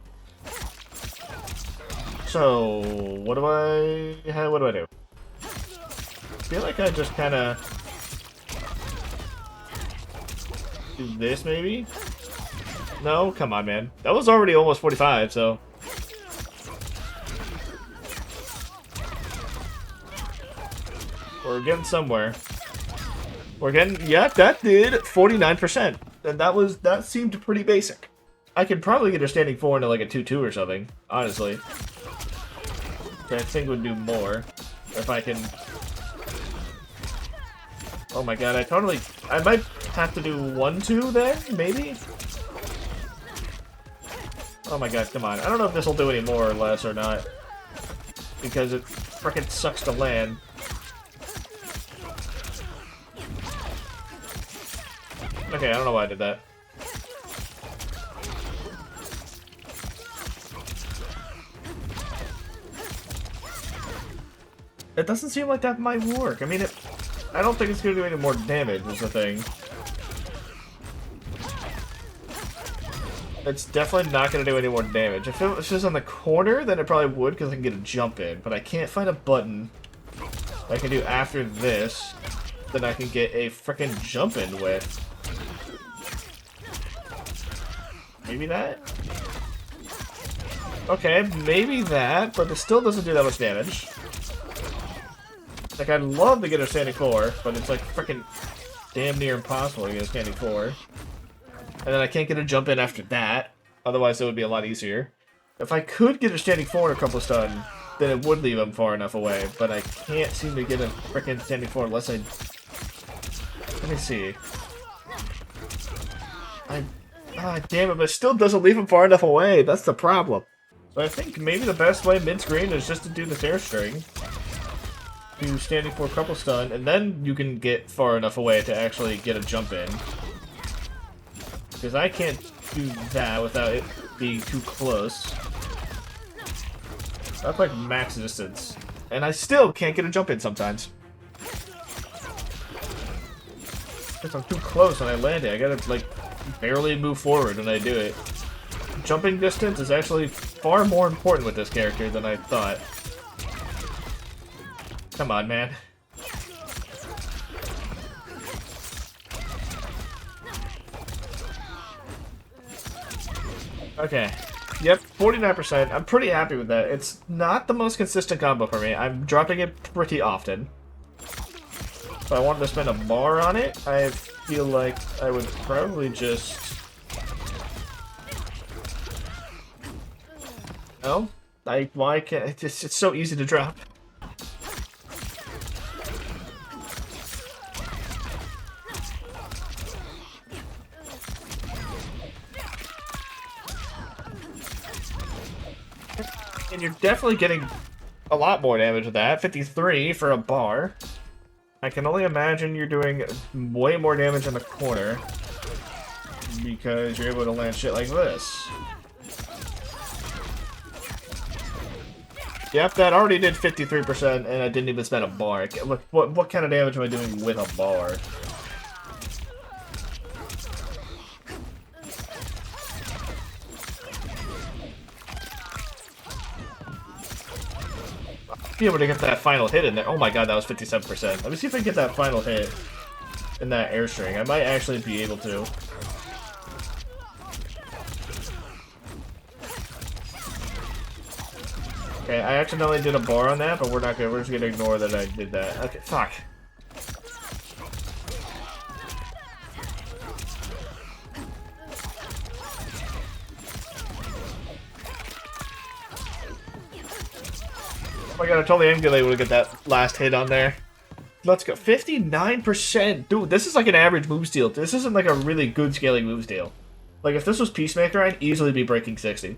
Speaker 1: So... What do I do? I feel like I just kinda... do this, maybe? No? Come on, man. That was already almost 45, so... We're getting somewhere. We're getting... Yeah, that did 49%. And that seemed pretty basic. I could probably get a standing 4 into like a 2-2 or something, honestly. Which I think would do more. If I can... Oh my god, I might have to do 1-2 then, maybe? Oh my god, come on. I don't know if this will do any more or less or not. Because it frickin' sucks to land. Okay, I don't know why I did that. It doesn't seem like that might work. I mean, I don't think it's going to do any more damage, is the thing. It's definitely not going to do any more damage. If it was just on the corner, then it probably would, because I can get a jump in. But I can't find a button I can do after this that I can get a frickin' jump in with. Maybe that? Okay, maybe that, but it still doesn't do that much damage. Like, I'd love to get a standing 4, but it's like frickin' damn near impossible to get a standing 4. And then I can't get a jump in after that, otherwise it would be a lot easier. If I could get a standing 4 and a crumple stun, then it would leave him far enough away, but I can't seem to get a frickin' standing 4 unless I... Let me see. Ah, damn it, but it still doesn't leave him far enough away. That's the problem. So I think maybe the best way mid-screen is just to do the air string. Do standing 4 crumple stun, and then you can get far enough away to actually get a jump in. Because I can't do that without it being too close. That's like max distance. And I still can't get a jump in sometimes. Because I'm too close when I land it. I gotta, like, barely move forward when I do it. Jumping distance is actually far more important with this character than I thought. Come on, man. Okay. Yep, 49%. I'm pretty happy with that. It's not the most consistent combo for me. I'm dropping it pretty often. If I wanted to spend a bar on it, I feel like I would probably just... Oh? Why can't... It's so easy to drop. And you're definitely getting a lot more damage with that. 53 for a bar. I can only imagine you're doing way more damage in the corner. Because you're able to land shit like this. Yep, that already did 53% and I didn't even spend a bar. What kind of damage am I doing with a bar? Be able to get that final hit in there. Oh my god, that was 57%. Let me see if I can get that final hit in that airstring. I might actually be able to. Okay, I accidentally did a bar on that, but we're not good. We're just gonna ignore that I did that. Okay, fuck. Oh my god, I totally am able to get that last hit on there. Let's go. 59%! Dude, this is like an average move steal. This isn't like a really good scaling move steal. Like, if this was Peacemaker, I'd easily be breaking 60.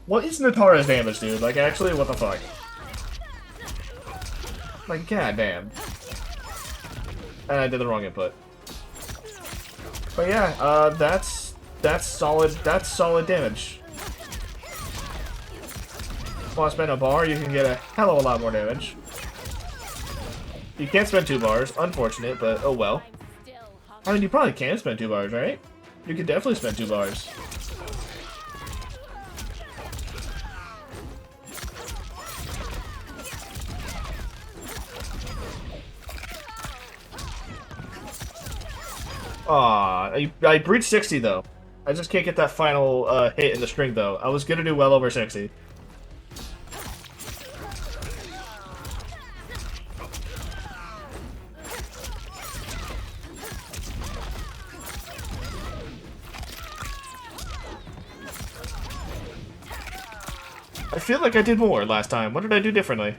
Speaker 1: What is Nitara's damage, dude? Like, actually, what the fuck? Like, goddamn. And I did the wrong input. But yeah, that's solid damage. If you want to spend a bar, you can get a hell of a lot more damage. You can't spend 2 bars, unfortunate, but oh well. I mean, you probably can spend 2 bars, right? You could definitely spend 2 bars. Aw, I breached 60 though. I just can't get that final hit in the string though. I was gonna do well over 60. I feel like I did more last time. What did I do differently?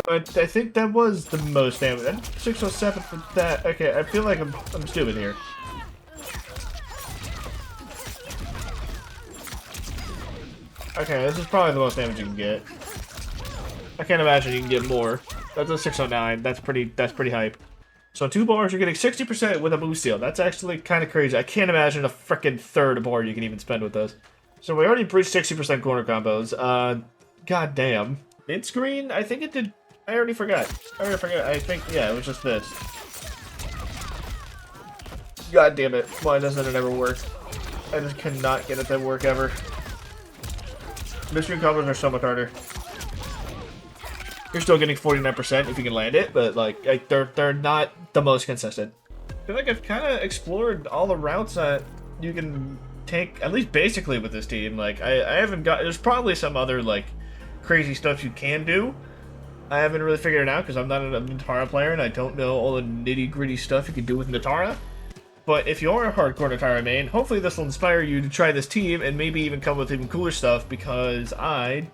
Speaker 1: So I think that was the most damage. 607 for that. Okay, I feel like I'm stupid here. Okay, this is probably the most damage you can get. I can't imagine you can get more. That's a 609. That's pretty hype. So 2 bars, you're getting 60% with a move steal. That's actually kind of crazy. I can't imagine a freaking third bar you can even spend with this. So we already breached 60% corner combos. God damn. Mid screen, I think it did. I already forgot. I think, yeah, it was just this. God damn it. Why doesn't it ever work? I just cannot get it to work ever. Mid screen combos are so much harder. You're still getting 49% if you can land it, but like they're not the most consistent. I feel like I've kind of explored all the routes that you can take, at least basically with this team. Like I haven't got. There's probably some other like crazy stuff you can do. I haven't really figured it out because I'm not a Nitara player and I don't know all the nitty gritty stuff you can do with Nitara. But if you are a hardcore Nitara main, hopefully this will inspire you to try this team and maybe even come with even cooler stuff, because I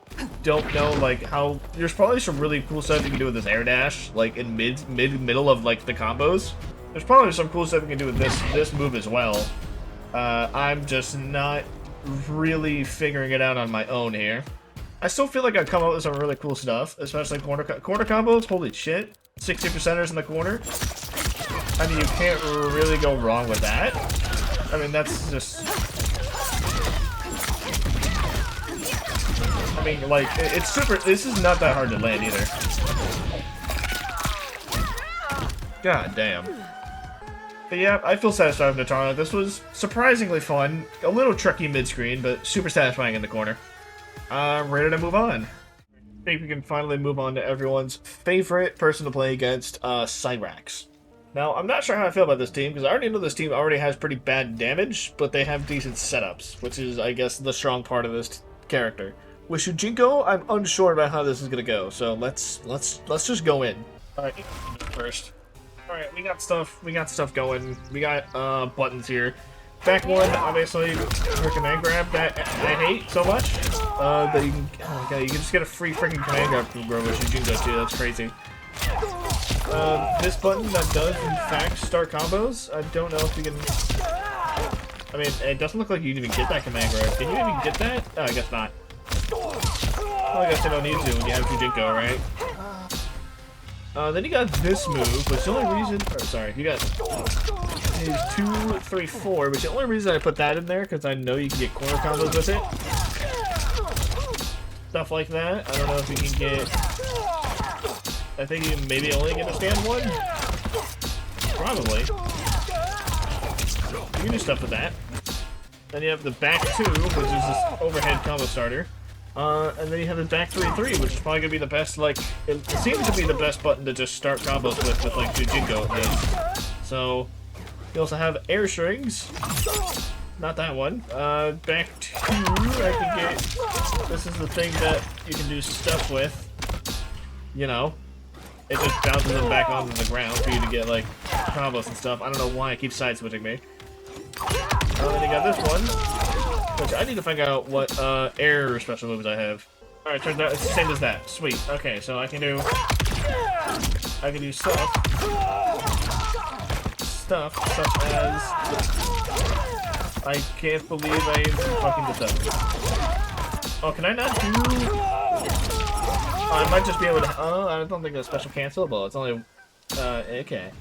Speaker 1: don't know like how. There's probably some really cool stuff you can do with this air dash, like in middle of like the combos. There's probably some cool stuff you can do with this move as well. I'm just not really figuring it out on my own here. I still feel like I've come up with some really cool stuff, especially corner combos. Holy shit, 60%ers in the corner. I mean, you can't really go wrong with that. I mean, that's just... I mean, like, it's super... This is not that hard to land, either. God damn. But yeah, I feel satisfied with Nitara. This was surprisingly fun. A little tricky mid-screen, but super satisfying in the corner. Ready to move on. I think we can finally move on to everyone's favorite person to play against, Cryax. Now, I'm not sure how I feel about this team, because I already know this team already has pretty bad damage, but they have decent setups, which is, I guess, the strong part of this character. With Shujinko, I'm unsure about how this is gonna go, so let's just go in. Alright, first. Alright, we got stuff going. We got buttons here. Back one, obviously, for command grab that I hate so much. That you can, oh my god, you can just get a free freaking command grab from Grover Shujinko too. That's crazy. This button that does in fact start combos. I don't know if you can. I mean, it doesn't look like you can even get that command grab. Can you even get that? Oh, I guess not. Well, I guess I don't need to when you have Shujinko, right? Then you got this move, which the only reason, or sorry, you got is 2, 3, 4, but the only reason I put that in there because I know you can get corner combos with it. Stuff like that. I don't know if you can get. I think you maybe only get a stand one. Probably. You can do stuff with that. Then you have the back 2, which is this overhead combo starter. And then you have the back 3-3, which is probably gonna be the best, like, it seems to be the best button to just start combos with like Shujinko at least. So, you also have air strings. Not that one. Back 2, I can get, this is the thing that you can do stuff with. You know, it just bounces them back onto the ground for you to get, like, combos and stuff. I don't know why it keeps side-switching me. Then you got this one. Which I need to find out what air special moves I have. Alright, turns out it's the same as that. Sweet. Okay, so I can do stuff such as I can't believe I fucking did that. Oh, can I not do? Oh, I might just be able to. Oh, I don't think it's special cancelable. It's only. Okay,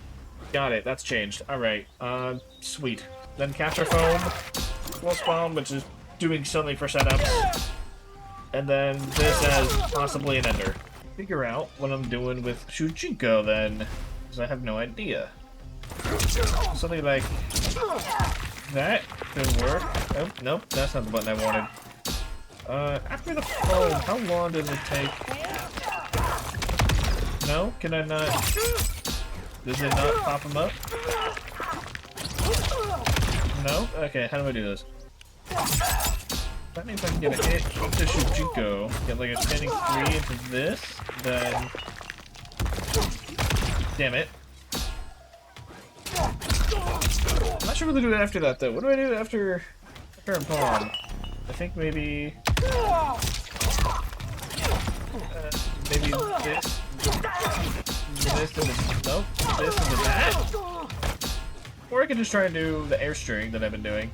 Speaker 1: got it. That's changed. All right. Sweet. Then capture foam. Pulse bomb, which is doing something for setups, and then this as possibly an ender. Figure out what I'm doing with Shujinko then, because I have no idea. Something like that could work. Oh, nope, that's not the button I wanted. After the foam, how long does it take? No, can I not? Does it not pop them up? No? Okay, how do I do this? That means I can get a hit to Shujinko, get like a standing 3 into this, then... Damn it. I'm not sure what to do after that though. What do I do after a bomb? I think maybe... maybe this... This and this... Nope. This and that? Or I could just try and do the airstring that I've been doing.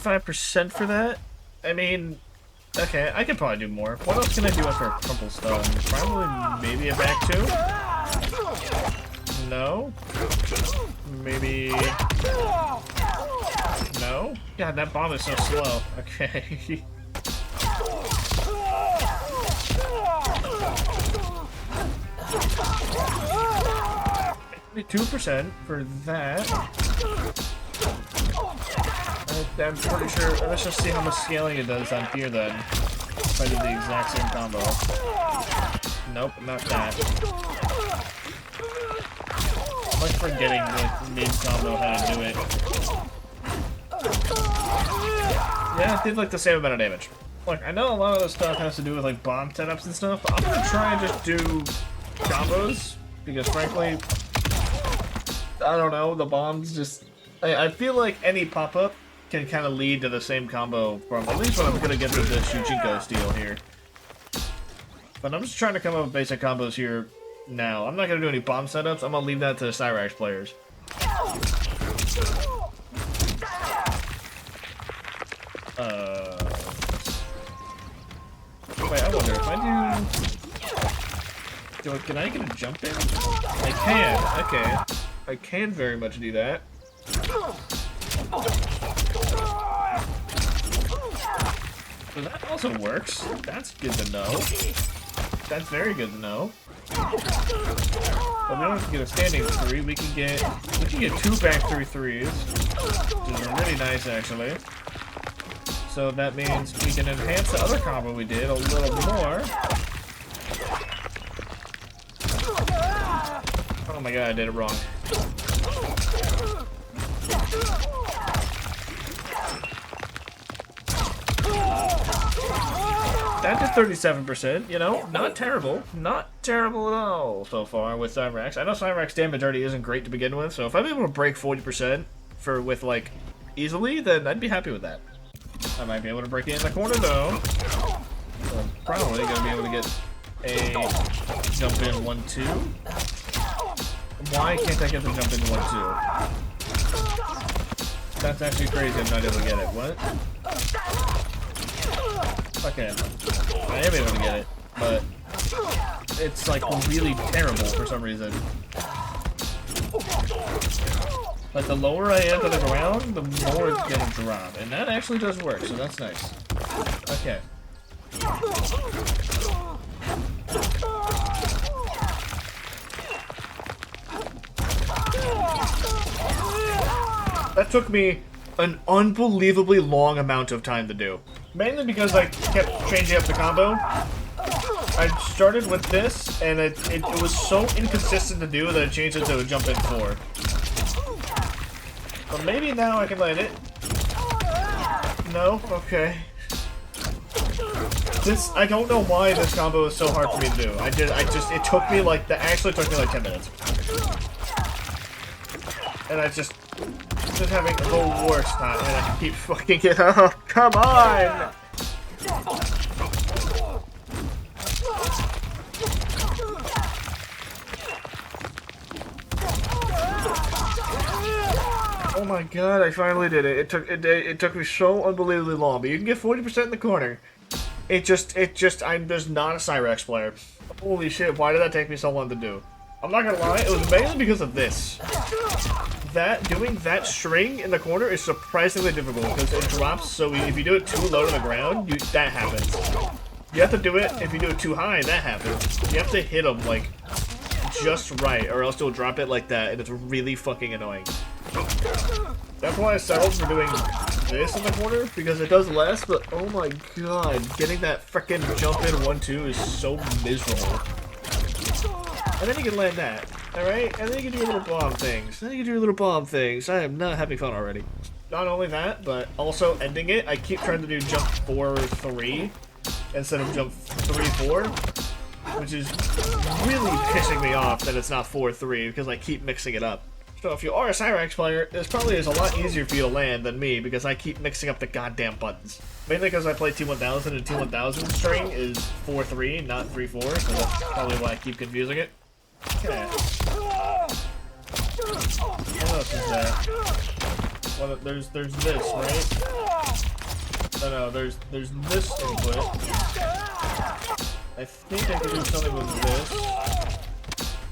Speaker 1: 75% for that? I mean, okay, I could probably do more. What else can I do after a crumple stun? Probably maybe a back two? No? Maybe... No? God, that bomb is so slow. Okay. 2% for that. I'm pretty sure. Let's just see how much scaling it does on here then. If I did the exact same combo. Nope, not that. I'm like forgetting the mid combo how to do it. Yeah, it did like the same amount of damage. Look, I know a lot of this stuff has to do with like bomb setups and stuff, but I'm gonna try and just do combos because frankly, I don't know, the bombs just... I feel like any pop-up can kind of lead to the same combo from at least what I'm gonna get with the Shujinko steal here. But I'm just trying to come up with basic combos here now. I'm not gonna do any bomb setups. I'm gonna leave that to the Cryax players. Wait, I wonder if I do... Can I get a jump in? I can. Okay. I can very much do that. So that also works. That's good to know. That's very good to know. But we don't have to get a standing 3. We can get 2 back 3-3s, which is really nice actually. So that means we can enhance the other combo we did a little more. Oh my god, I did it wrong. That did 37%, you know, not terrible. Not terrible at all so far with Cyrax. I know Cyrax damage already isn't great to begin with, so if I'm able to break 40% with like easily, then I'd be happy with that. I might be able to break it in the corner though. So I'm probably gonna be able to get a jump in 1-2. Why can't I get the jump in 1-2? That's actually crazy. I'm not able to get it. What? Okay. I am able to get it, but it's like really terrible for some reason. Like the lower I am to the ground, the more it's gonna drop. And that actually does work, so that's nice. Okay. That took me an unbelievably long amount of time to do. Mainly because I kept changing up the combo. I started with this, and it was so inconsistent to do that I changed it to a jump in 4. But maybe now I can land it. No? Okay. I don't know why this combo is so hard for me to do. It took me like, actually took me like 10 minutes. And I just having the worst time, and I keep fucking it up. Come on! Oh my god, I finally did it. It took me so unbelievably long, but you can get 40% in the corner. I'm just not a Cyrax player. Holy shit, why did that take me so long to do? I'm not gonna lie, it was mainly because of this. Doing that string in the corner is surprisingly difficult because it drops so if you do it too low to the ground, that happens. You have to do it, if you do it too high, that happens. You have to hit them like just right or else you'll drop it like that and it's really fucking annoying. That's why I settled for doing this in the corner because it does less, but oh my god, getting that frickin' jump in 1-2 is so miserable. And then you can land that, alright? And then you can do little bomb things. I am not having fun already. Not only that, but also ending it, I keep trying to do jump 4-3 instead of jump 3-4, which is really pissing me off that it's not 4-3 because I keep mixing it up. So if you are a Cyrax player, this probably is a lot easier for you to land than me because I keep mixing up the goddamn buttons. Mainly because I play T1000 and T1000 string is 4-3, not 3-4, so that's probably why I keep confusing it. Okay. What else is that? Well, there's this, right? No, there's this input. I think I can do something with this,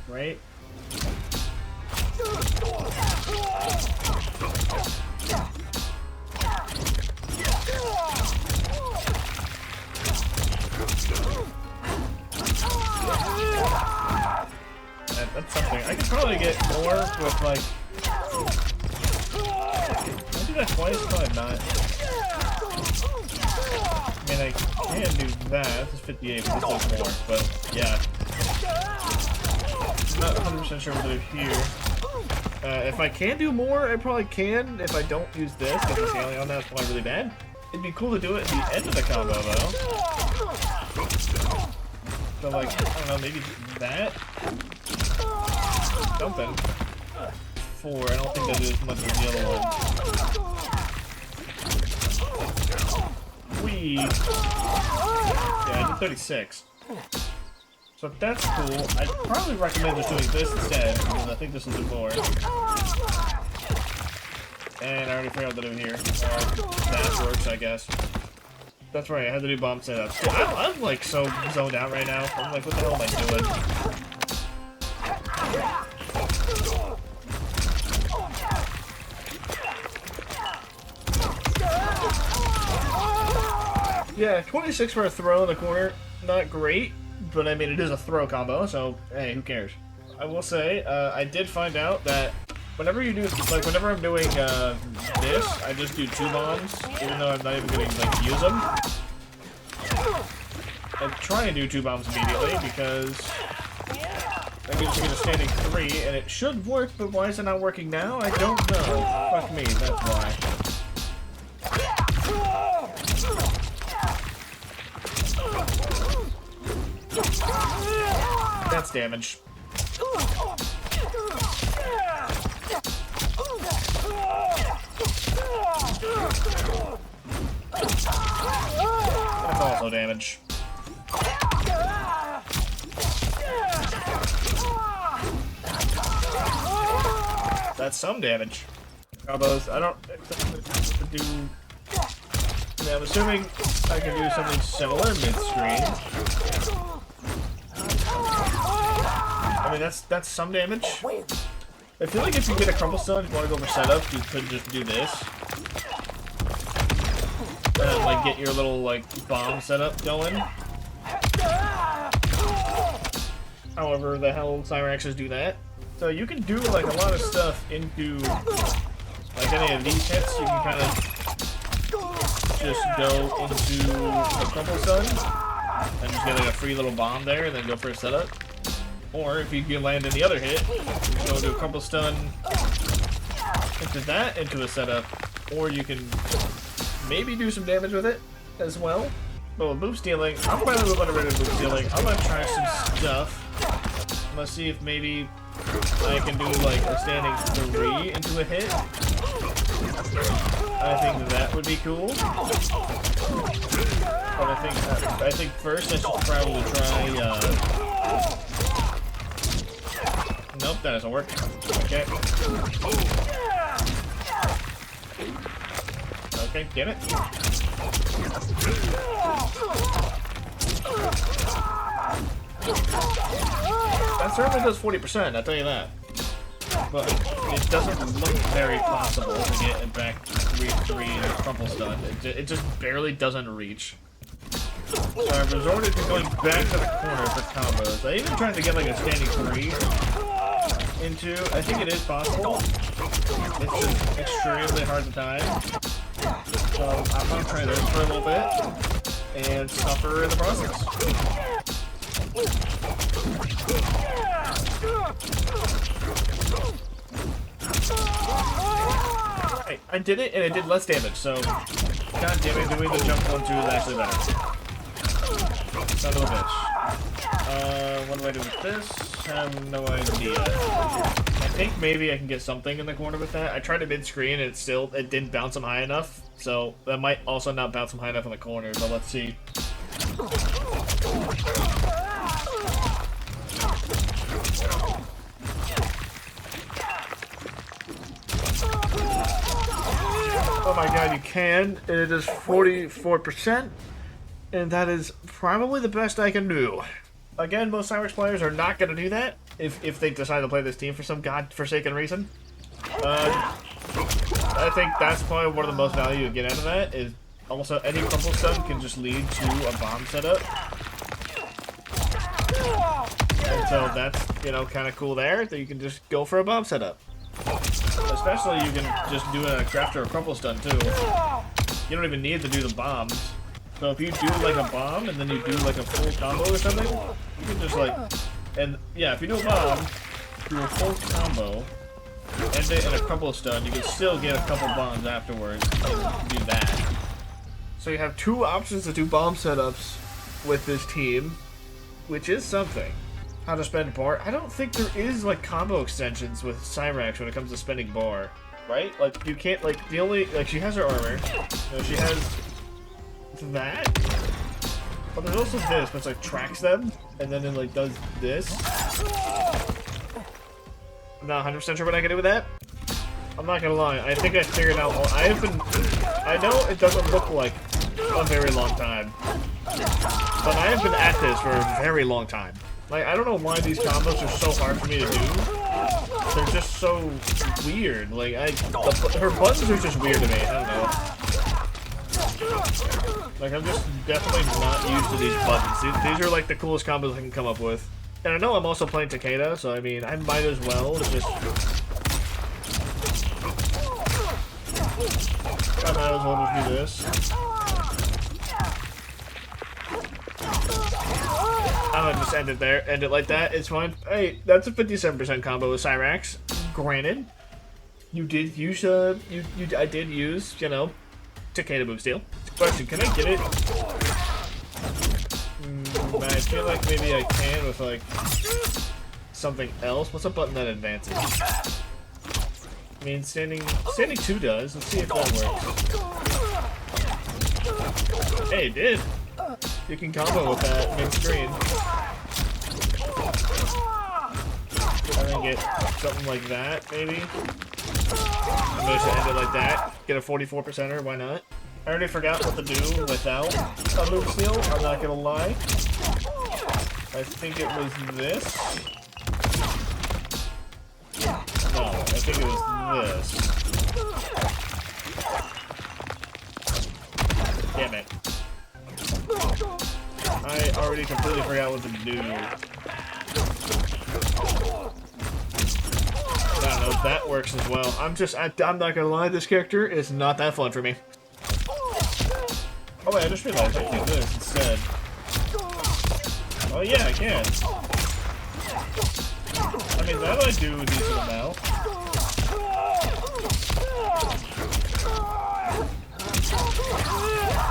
Speaker 1: right? That's something. I could probably get more with like. Can I do that twice? Probably not. I mean, I can do that. This is 58, but this does more. But yeah, I'm not 100% sure what to do here. If I can do more, I probably can. If I don't use this, because the scaling on that is probably really bad. It'd be cool to do it at the end of the combo, though. So, like, I don't know, maybe that? Something. 4, I don't think that is as much as the other one. Whee! Yeah, I did 36. So if that's cool, I'd probably recommend just doing this instead, because I think this will do more. And I already figured out what to do here. That works, I guess. That's right, I had to do bomb setups. Dude, I'm like so zoned out right now. I'm like, what the hell am I doing? Yeah, 26 for a throw in the corner, not great, but I mean, it is a throw combo, so hey, who cares? I will say, I did find out that whenever you do, like, whenever I'm doing this, I just do 2 bombs, even though I'm not even going to, like, use them. I try and do 2 bombs immediately, because that gives me a standing 3, and it should work, but why is it not working now? I don't know. Fuck me, that's why. That's damage. That's also damage. That's some damage. Combos, I don't do. I mean, I'm assuming I can do something similar mid-screen. I mean, that's some damage. I feel like if you get a crumple stun, if you want to go for setup, you could just do this. And like get your little like bomb setup going. However, the hell Cyraxes do that. So you can do like a lot of stuff into like any of these hits. You can kind of just go into a crumple stun and just get like a free little bomb there, and then go for a setup. Or if you can land in the other hit, you can go into a crumple stun into that, into a setup, or you can maybe do some damage with it as well. But with move stealing, I'm probably going to rid of move stealing. I'm going to try some stuff. I'm going to see if maybe I can do like a standing 3 into a hit. I think that would be cool. But I think first I should probably try. Nope, that doesn't work. Okay. Okay, damn it. That certainly does 40%, I'll tell you that. But it doesn't look very possible to get it back 3-3 and crumple stun. It just barely doesn't reach. So I've resorted to going back to the corner for combos. I even tried to get like a standing 3 into. I think it is possible. It's just extremely hard to time. So I'm gonna try this for a little bit and suffer in the process. Right, I did it and it did less damage, so god damn it, doing the jump 1-2 is actually better. Son of a bitch. What do I do with this? I have no idea. I think maybe I can get something in the corner with that. I tried to mid-screen and it didn't bounce him high enough. So that might also not bounce him high enough in the corner, but let's see. Oh my god, you can. It is 44%. And that is probably the best I can do. Again, most Cyrax players are not going to do that if they decide to play this team for some godforsaken reason. I think that's probably one of the most value you get out of that, is also any crumple stun can just lead to a bomb setup. And so that's, you know, kind of cool there, that you can just go for a bomb setup. Especially you can just do a crafter or crumple stun too. You don't even need to do the bombs. So if you do like a bomb and then you do like a full combo or something, you can just like, and yeah, if you do a bomb, do a full combo, end it in a crumple stun, you can still get a couple bombs afterwards and do that. So you have two options to do bomb setups with this team, which is something. How to spend bar? I don't think there is like combo extensions with Cyrax when it comes to spending bar, right? Like you can't, like the only, like she has her armor, you know, she has that, but there's also this, which like tracks them, and then it like does this. I'm not 100% sure what I can do with that. I'm not gonna lie, I think I figured out. I know it doesn't look like a very long time, but I have been at this for a very long time. Like, I don't know why these combos are so hard for me to do. They're just so weird. Like, her buttons are just weird to me. I don't know. Like, I'm just definitely not used to these buttons. These are like the coolest combos I can come up with. And I know I'm also playing Takeda, so I mean, I might as well just... I might as well just do this. I'm gonna just end it there. End it like that. It's fine. Hey, that's a 57% combo with Cyrax. Granted, you did use I did use, you know, Takeda move steal. Question: can I get it? I feel like maybe I can with like something else. What's a button that advances? I mean, standing 2 does. Let's see if that works. Hey, it did. You can combo with that mid-screen. And then get something like that, maybe. I'm going to end it like that. Get a 44%er, why not? I already forgot what to do without a move steal, I'm not gonna lie. I think it was this. No, I think it was this. Damn it. I already completely forgot what to do. I don't know if that works as well. I'm not gonna lie, this character is not that fun for me. Oh wait, I just realized I can do this instead. Oh yeah, I can. I mean, that I do a decent amount.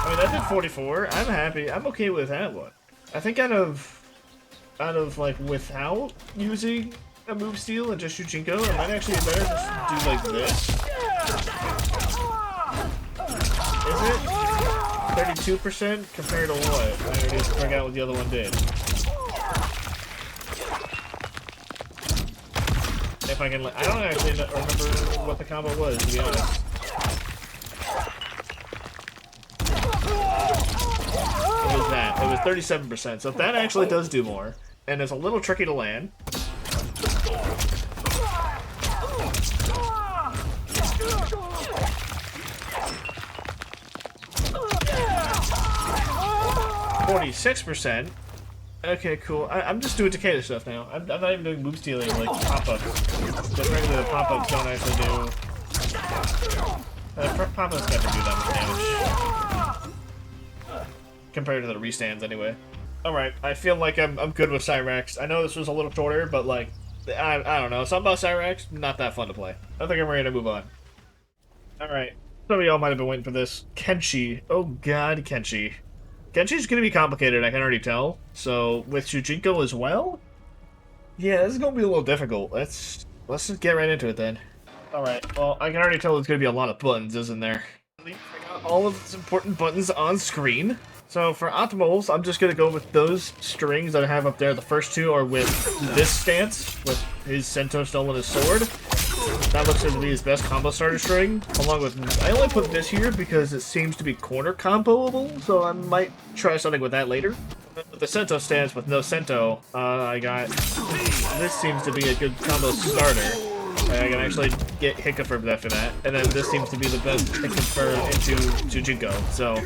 Speaker 1: I mean, that did 44. I'm happy. I'm okay with that one. I think out of like without using a move steal and just Shujinko, it might actually be better just do like this. Is it? 32% compared to what? I already forgot what the other one did. If I can, I don't actually remember what the combo was, to be honest. It was that. It was 37%. So that actually does do more, and it's a little tricky to land. %. Okay, cool. I'm just doing Takeda stuff now. I'm not even doing move stealing like pop-ups. Just regular pop-ups don't actually do. Pop-ups never do that much damage compared to the restands, anyway. All right, I feel like I'm good with Cyrax. I know this was a little shorter, but like I don't know, something about Cyrax not that fun to play. I think I'm ready to move on. All right, some of y'all might have been waiting for this. Kenshi. Oh God, Kenshi. Kenshi's gonna be complicated, I can already tell. So, with Shujinko as well? Yeah, this is gonna be a little difficult. Let's just get right into it then. Alright, well, I can already tell there's gonna be a lot of buttons, isn't there? I got all of these important buttons on screen. So, for optimals, I'm just gonna go with those strings that I have up there. The first two are with this stance, with his Sento stolen his sword. That looks to be his best combo starter string, along with... I only put this here because it seems to be corner comboable, so I might try something with that later. With the Sento stance with no Sento, I got... This seems to be a good combo starter. I can actually get hit confirmed after that, and then this seems to be the best hit confirm into Shujinko, so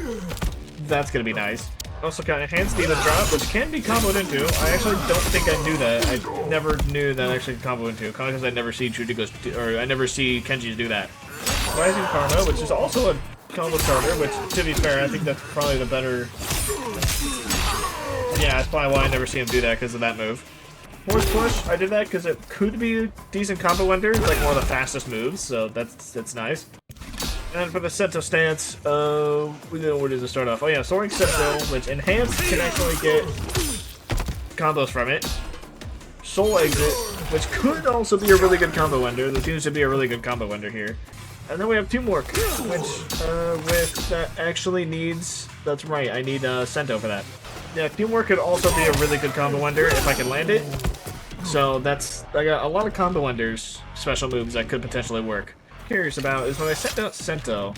Speaker 1: that's gonna be nice. Also got Enhanced Demon Drop, which can be comboed into. I actually don't think I knew that. I never knew that I actually could combo into, because I never see Shujinko's, or I never see Kenshi's do that. Rising Karma, which is also a combo starter, which, to be fair, I think that's probably the better... Yeah, that's probably why I never see him do that, because of that move. Force Push, I did that because it could be a decent combo ender, like one of the fastest moves, so that's nice. And for the Sento stance, where does it start off? Oh yeah, Soaring Sento, which Enhanced can actually get combos from it. Soul Exit, which could also be a really good combo ender. There seems to be a really good combo ender here. And then we have Teamwork, which that actually needs... That's right, I need Sento for that. Yeah, Teamwork could also be a really good combo ender if I can land it. So that's... I got a lot of combo enders, special moves that could potentially work. Curious about is when I sent out Sento.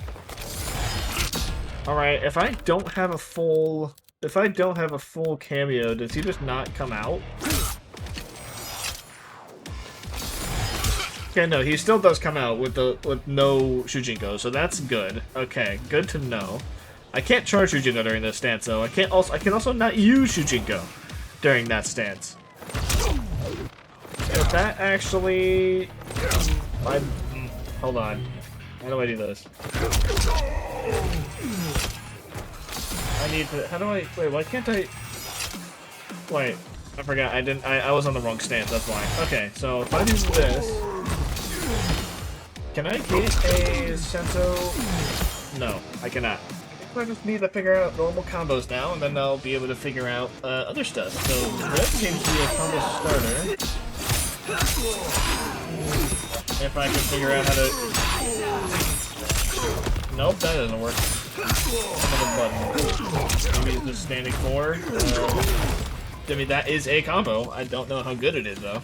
Speaker 1: Alright, if I don't have a full cameo, does he just not come out? Okay, no, he still does come out with no Shujinko, so that's good. Okay, good to know. I can't charge Shujinko during this stance though. I can also not use Shujinko during that stance. If that actually hold on. How do I do this? I need to... How do I... Wait, why can't I... Wait, I forgot. I was on the wrong stance, that's why. Okay, so if I do this... Can I get a Sento? No, I cannot. I just need to figure out normal combos now, and then I'll be able to figure out other stuff. So, that seems to be a combo starter. If I can figure out how to... Nope, that doesn't work. Another button. Maybe it's just standing 4. I mean, that is a combo. I don't know how good it is, though.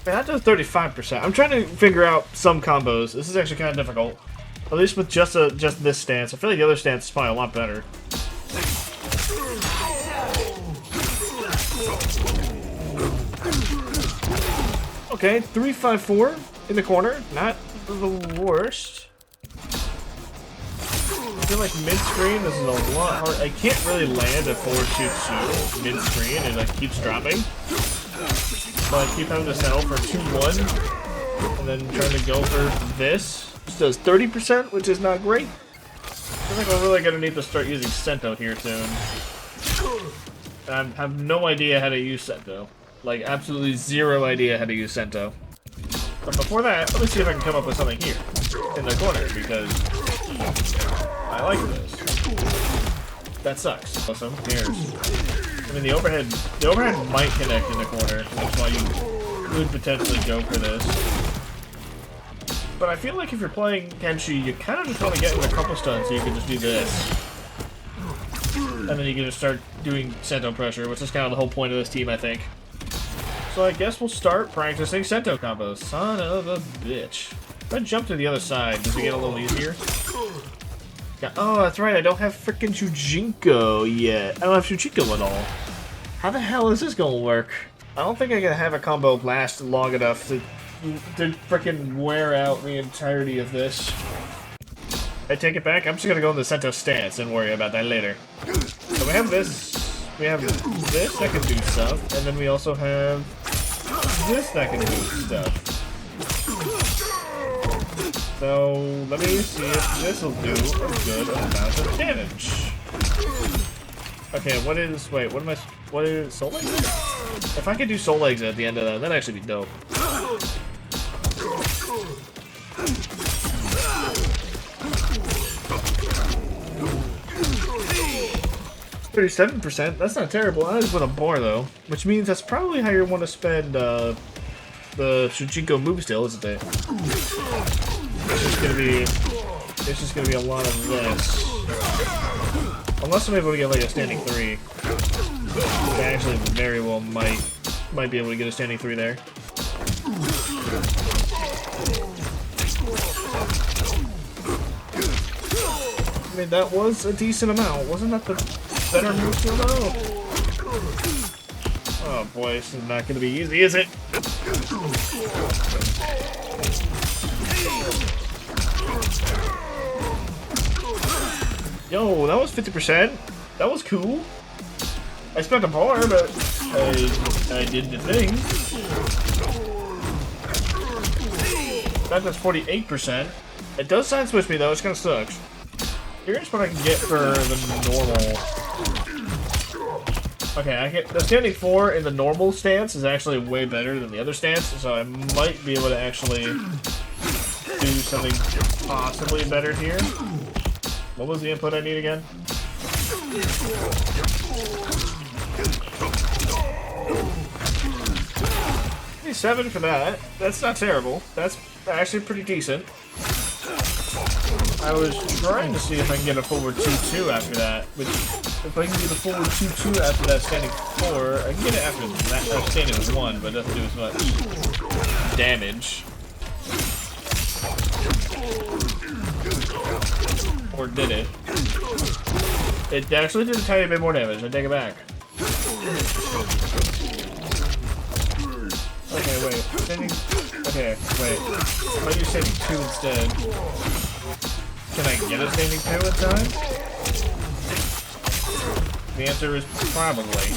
Speaker 1: Man, that does 35%. I'm trying to figure out some combos. This is actually kind of difficult. At least with just this stance. I feel like the other stance is probably a lot better. Okay, 3-5-4 in the corner. Not the worst. I feel like mid-screen, this is a lot hard. I can't really land a 4-2-2 mid-screen, and it keeps dropping. So I keep having to settle for 2-1, and then trying to go for this. This does 30%, which is not great. I think we're really going to need to start using Sento here soon. I have no idea how to use Sento. Like, absolutely zero idea how to use Sento. But before that, let me see if I can come up with something here, in the corner, because I like this. That sucks. Also, who cares? I mean, the overhead might connect in the corner, that's why you could potentially go for this. But I feel like if you're playing Kenshi, you kind of just want to get in a couple stuns so you can just do this. And then you can just start doing Sento pressure, which is kind of the whole point of this team, I think. So I guess we'll start practicing Sento combos. Son of a bitch. If I jump to the other side, does it get a little easier? Yeah, oh, that's right, I don't have frickin' Shujinko yet. I don't have Shujinko at all. How the hell is this gonna work? I don't think I can have a combo last long enough to frickin' wear out the entirety of this. I take it back, I'm just gonna go in the Sento stance and worry about that later. So we have this. We have this that can do stuff, and then we also have this that can do stuff. So let me see if this will do a good amount of damage. Okay, what is Soul Exit? If I could do Soul Exit at the end of that, that'd actually be dope. 37%, that's not terrible. That is with a bar though, which means that's probably how you want to spend the Shujinko move still, isn't it? It's just gonna be a lot of this. Unless I'm able to get like a standing 3. I actually very well might be able to get a standing 3 there. I mean, that was a decent amount. Wasn't that the better move skill though? Oh boy, this is not going to be easy, is it? Yo, that was 50%. That was cool. I spent a bar, but I did the thing. That does 48%. It does side switch me though, it's kind of sucks. Here's what I can get for the normal. Okay, I get the standing 4 in the normal stance is actually way better than the other stance, so I might be able to actually do something possibly better here. What was the input I need again? 7 for that. That's not terrible. That's actually pretty decent. I was trying to see if I can get a forward 2-2 after that, which, if I can get a forward 2-2 after that standing 4, I can get it after that standing 1, but it doesn't do as much damage. Or did it? It actually did a tiny bit more damage, I take it back. Okay, wait. Standing... Okay, wait. If I do standing 2 instead... Can I get a standing 2 at time? The answer is probably.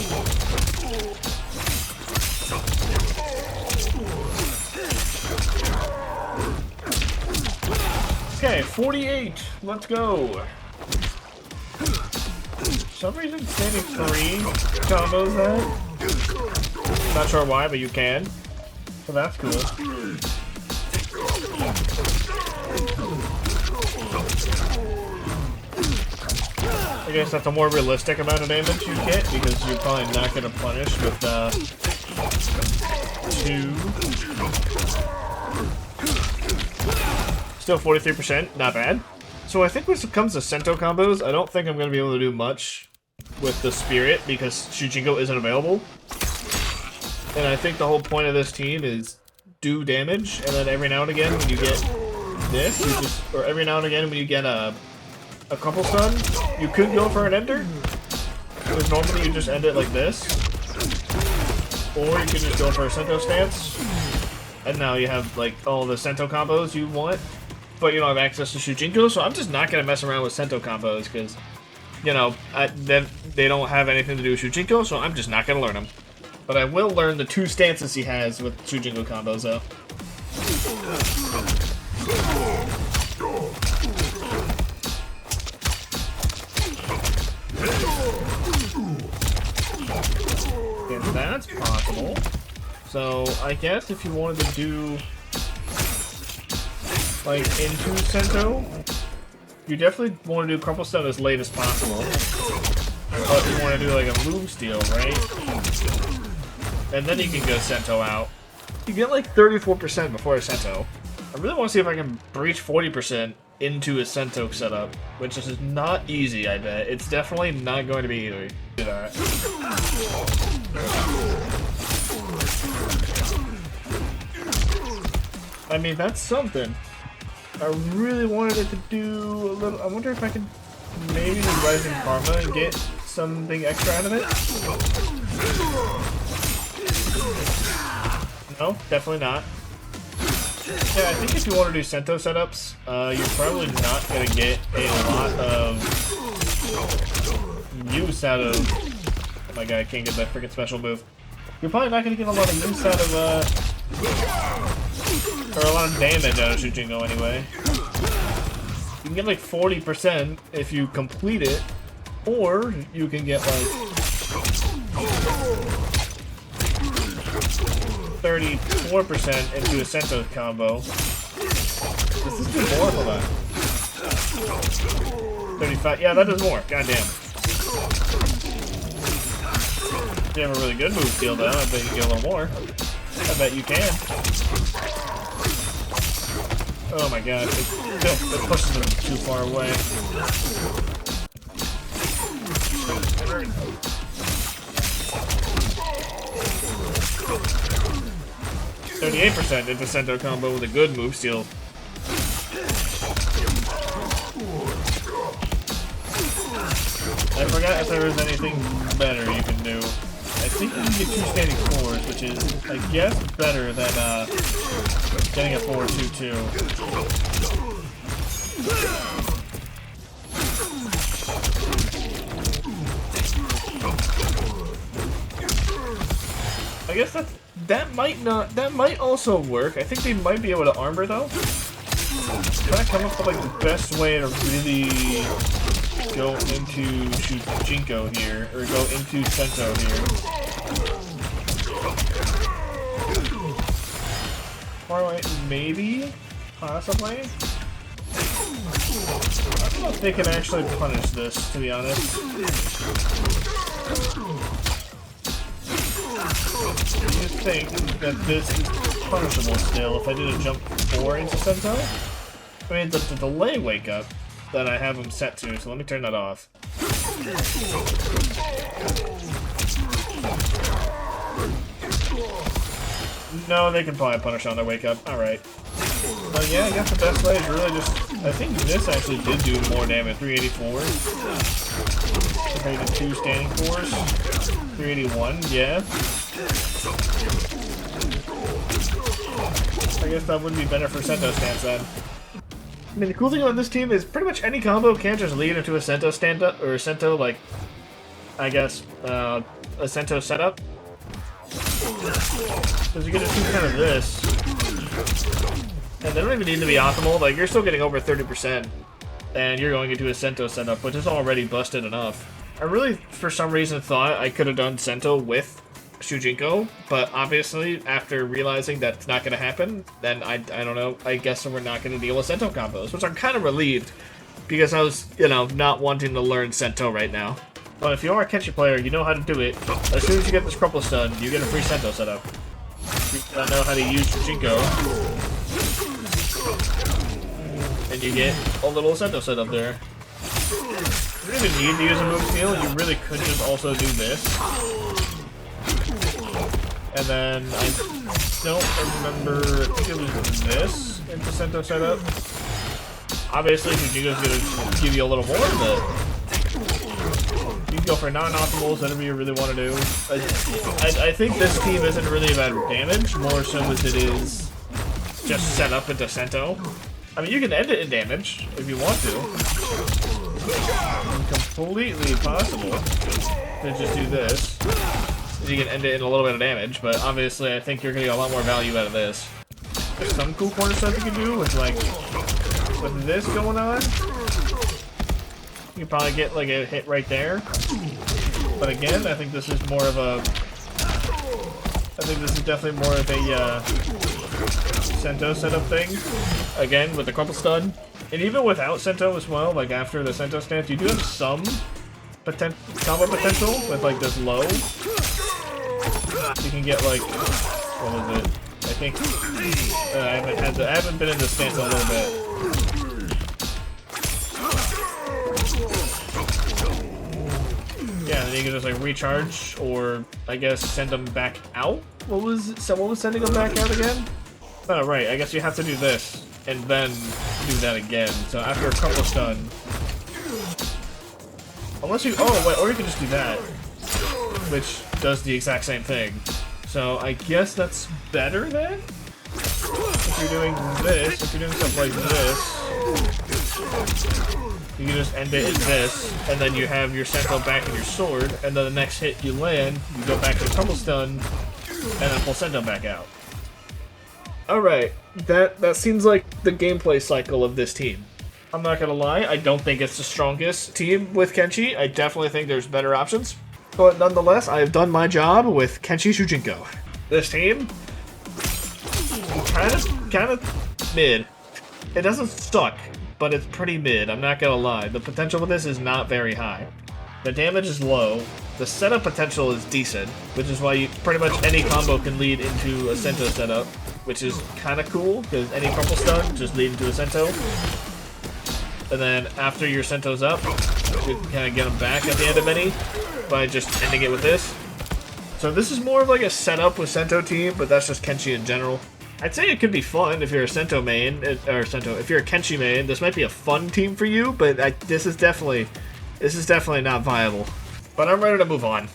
Speaker 1: Okay, 48. Let's go. For some reason, standing 3 combos that. Not sure why, but you can. So that's cool. I guess that's a more realistic amount of damage you get because you're probably not going to punish with 2. Still 43%, not bad. So I think when it comes to Sento combos, I don't think I'm going to be able to do much with the Spirit because Shujinko isn't available. And I think the whole point of this team is do damage, and then every now and again when you get this, you just, or every now and again when you get a couple stun, you could go for an ender. Because normally you just end it like this. Or you could just go for a Sento stance. And now you have like all the Sento combos you want. But you don't have access to Shujinko, so I'm just not going to mess around with Sento combos because, you know, they don't have anything to do with Shujinko, so I'm just not going to learn them. But I will learn the 2 stances he has with Shujinko combos though. And that's possible. So I guess if you wanted to do like into Sento, you definitely want to do Crumple Stone as late as possible. But you want to do like a move steal, right? And then you can go Sento out. You get like 34% before a Sento. I really want to see if I can breach 40% into a Sento setup, which is not easy, I bet. It's definitely not going to be easy. Do that. I mean, that's something. I really wanted it to do a little... I wonder if I can maybe do Rising Karma and get something extra out of it? No, definitely not. Yeah, I think if you want to do Sento setups, you're probably not going to get a lot of use out of... Oh my god, I can't get that freaking special move. You're probably not going to get a lot of use out of, or a lot of damage out of Shujinko anyway. You can get like 40% if you complete it, or you can get like 34% into a Sento combo. Does this do more for that? 35, yeah, that does more, goddamn. If you have a really good move steal though, I bet you can get a little more. I bet you can. Oh my god, it pushes them too far away. 38% into Sento combo with a good move steal. I forgot if there was anything better you can do. I think you can get 2 standing 4s, which is, I guess, better than getting a 4-2-2. I guess that might also work. I think they might be able to armor though. Trying to come up with like the best way to really go into Shujinko here, or go into Sento here. Far away, maybe, possibly. I don't know if they can actually punish this, to be honest. I just think that this is punishable still if I did a jump 4 into Sento. I mean, the delay wake up that I have them set to, so let me turn that off. No, they can probably punish on their wake up. Alright. But yeah, I guess the best way is really just... I think this actually did do more damage. 384. Compared to 2 standing 4s. 381, yeah. I guess that would be better for Sento stance then. I mean, the cool thing about this team is pretty much any combo can just lead into a Sento stand-up, or a Sento, like, I guess, a Sento setup. Because you get to do kind of this. And they don't even need to be optimal, like, you're still getting over 30%. And you're going into a Sento setup, which is already busted enough. I really, for some reason, thought I could have done Sento with Shujinko, but obviously, after realizing that's not going to happen, then I don't know, I guess we're not going to deal with Sento combos, which I'm kind of relieved, because I was, you know, not wanting to learn Sento right now. But if you are a Kenshi player, you know how to do it. As soon as you get this crumple stun, you get a free Sento setup. You gotta know how to use Shujinko. And you get a little Sento setup there. You don't even need to use a move steal, you really could just also do this. And then I don't remember, I think it was this into Sento setup. Obviously, Shujinko's gonna give you a little more, but you can go for non-optimals, whatever you really want to do. I think this team isn't really about damage, more so as it is just set up into Sento. I mean, you can end it in damage if you want to. It's completely possible to just do this. You can end it in a little bit of damage, but obviously I think you're going to get a lot more value out of this. There's some cool corner stuff you can do with, like, with this going on. You can probably get, like, a hit right there. But again, I think this is more of a... I think this is definitely more of a, Sento setup thing. Again, with the crumple stun. And even without Sento as well, like, after the Sento stance, you do have some combo potential with, like, this low. You can get, like, what was it? I think I haven't been in this stance a little bit. Yeah, then you can just like recharge, or I guess send them back out. What was sending them back out again? Oh right, I guess you have to do this and then do that again. So after a couple stun, unless you or you can just do that, which does the exact same thing. So I guess that's better then? If you're doing this, if you're doing stuff like this, you can just end it in this, and then you have your Sento back in your sword, and then the next hit you land, you go back to crumble stun, and then pull Sento back out. Alright, that seems like the gameplay cycle of this team. I'm not gonna lie, I don't think it's the strongest team with Kenshi. I definitely think there's better options. But nonetheless, I've done my job with Kenshi Shujinko. This team, kind of mid. It doesn't suck, but it's pretty mid, I'm not gonna lie. The potential for this is not very high. The damage is low, the setup potential is decent, which is why pretty much any combo can lead into a Sento setup, which is kind of cool, because any crumple stun just lead into a Sento. And then after your Sento's up, you can kind of get them back at the end of any by just ending it with this. So this is more of like a setup with Sento team, but that's just Kenshi in general. I'd say it could be fun if you're a Sento main, if you're a Kenshi main, this might be a fun team for you, but this is definitely not viable. But I'm ready to move on.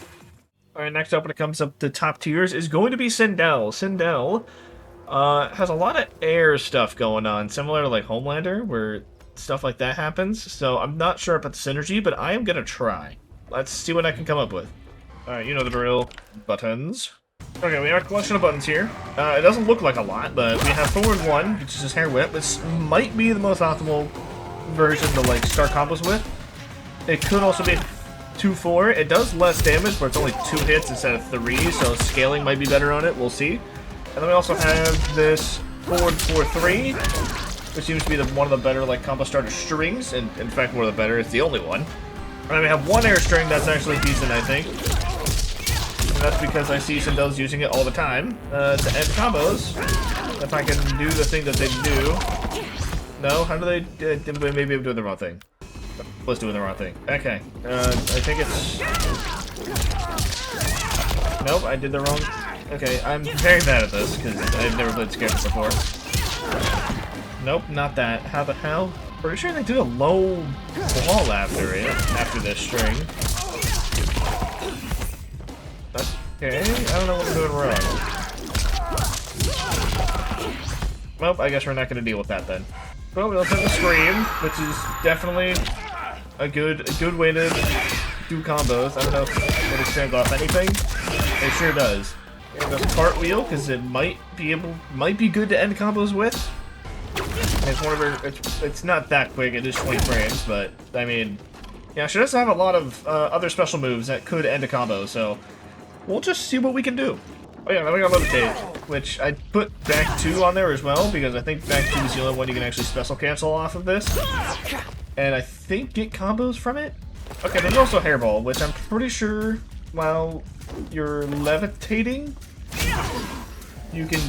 Speaker 1: Alright, next up when it comes up to top tiers is going to be Sindel. Sindel has a lot of air stuff going on, similar to like Homelander, where stuff like that happens. So I'm not sure about the synergy, but I am gonna try. Let's see what I can come up with. Alright, you know the drill. Buttons. Okay, we have a collection of buttons here. It doesn't look like a lot, but we have forward 1, which is his hair whip. This might be the most optimal version to like start combos with. It could also be 2-4. It does less damage, but it's only 2 hits instead of 3, so scaling might be better on it. We'll see. And then we also have this forward 4-3, which seems to be one of the better like combo starter strings, and in fact one of the better. It's the only one. And then we have one air string that's actually decent, I think. And that's because I see Sindel's using it all the time to end combos. If I can do the thing that they do. No? How do they... maybe I'm doing the wrong thing. Was doing the wrong thing. Okay. I think it's... Nope, I did the wrong... Okay, I'm very bad at this, because I've never played Scared before. Nope, not that. How the hell? Pretty sure they did a low wall after it, after this string. Okay, I don't know what I'm doing wrong. Well, I guess we're not going to deal with that then. Well, we also have the Scream, which is definitely a good way to do combos. I don't know if it extends off anything. It sure does. And this cartwheel, because it might be good to end combos with. It's not that quick. It is 20 frames, but I mean, yeah, she does have a lot of other special moves that could end a combo. So we'll just see what we can do. Oh yeah, then we got Levitate, which I put back 2 on there as well, because I think back 2 is the only one you can actually special cancel off of this. And I think get combos from it? Okay, there's also Hairball, which I'm pretty sure while you're levitating, you can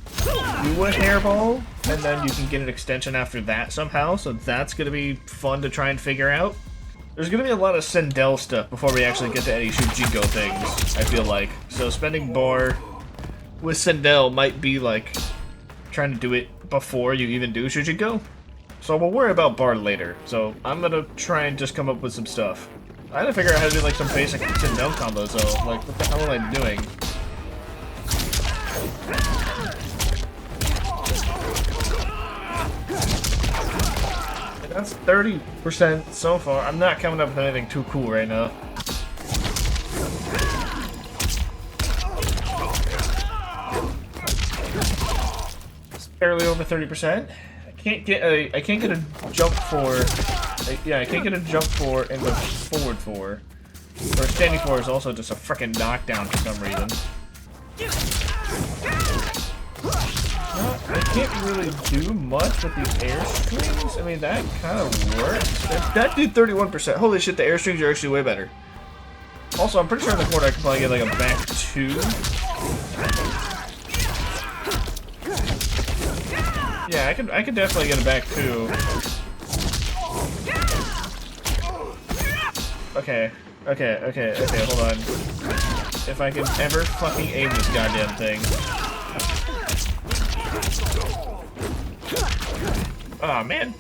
Speaker 1: do a Hairball, and then you can get an extension after that somehow, so that's going to be fun to try and figure out. There's going to be a lot of Sindel stuff before we actually get to any Shujinko things, I feel like. So spending bar with Sindel might be like trying to do it before you even do Shujinko. So we'll worry about bar later. So I'm going to try and just come up with some stuff. I had to figure out how to do like some basic Sindel combos though. Like, what the hell am I doing? That's 30% so far. I'm not coming up with anything too cool right now. It's barely over 30%. I can't get a jump for. Yeah, I can't get a jump for in the forward 4. Or standing 4 is also just a freaking knockdown for some reason. I can't really do much with these air strings. I mean, that kind of works. That did 31%. Holy shit, the air strings are actually way better. Also, I'm pretty sure in the corner I can probably get like a back 2. Yeah, I could definitely get a back 2. Okay, hold on. If I can ever fucking aim this goddamn thing. Oh man,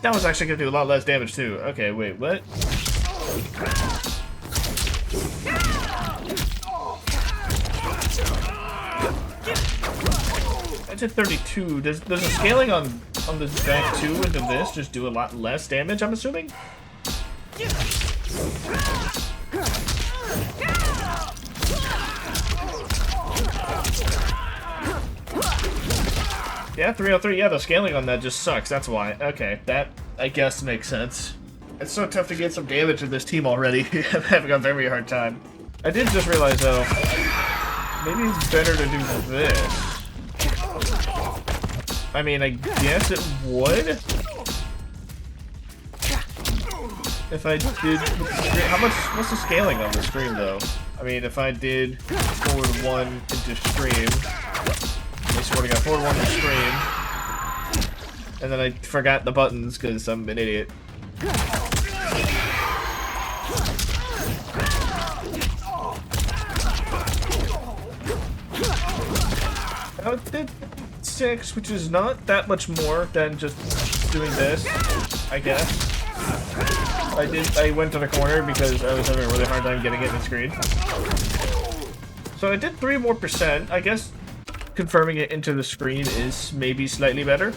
Speaker 1: that was actually gonna do a lot less damage too. Okay, wait, what? I did 32. Does the scaling on this back 2 into this just do a lot less damage, I'm assuming? Yeah, 303. Yeah, the scaling on that just sucks. That's why. Okay, that, I guess, makes sense. It's so tough to get some damage in this team already. I'm having a very hard time. I did just realize, though, maybe it's better to do this. I mean, I guess it would. If I did... What's the scaling on the stream, though? I mean, if I did forward 1 into stream... I swear to God, forward 1 to stream. And then I forgot the buttons because I'm an idiot. 36, which is not that much more than just doing this, I guess. I went to the corner because I was having a really hard time getting it in the screen. So I did 3% more. I guess confirming it into the screen is maybe slightly better.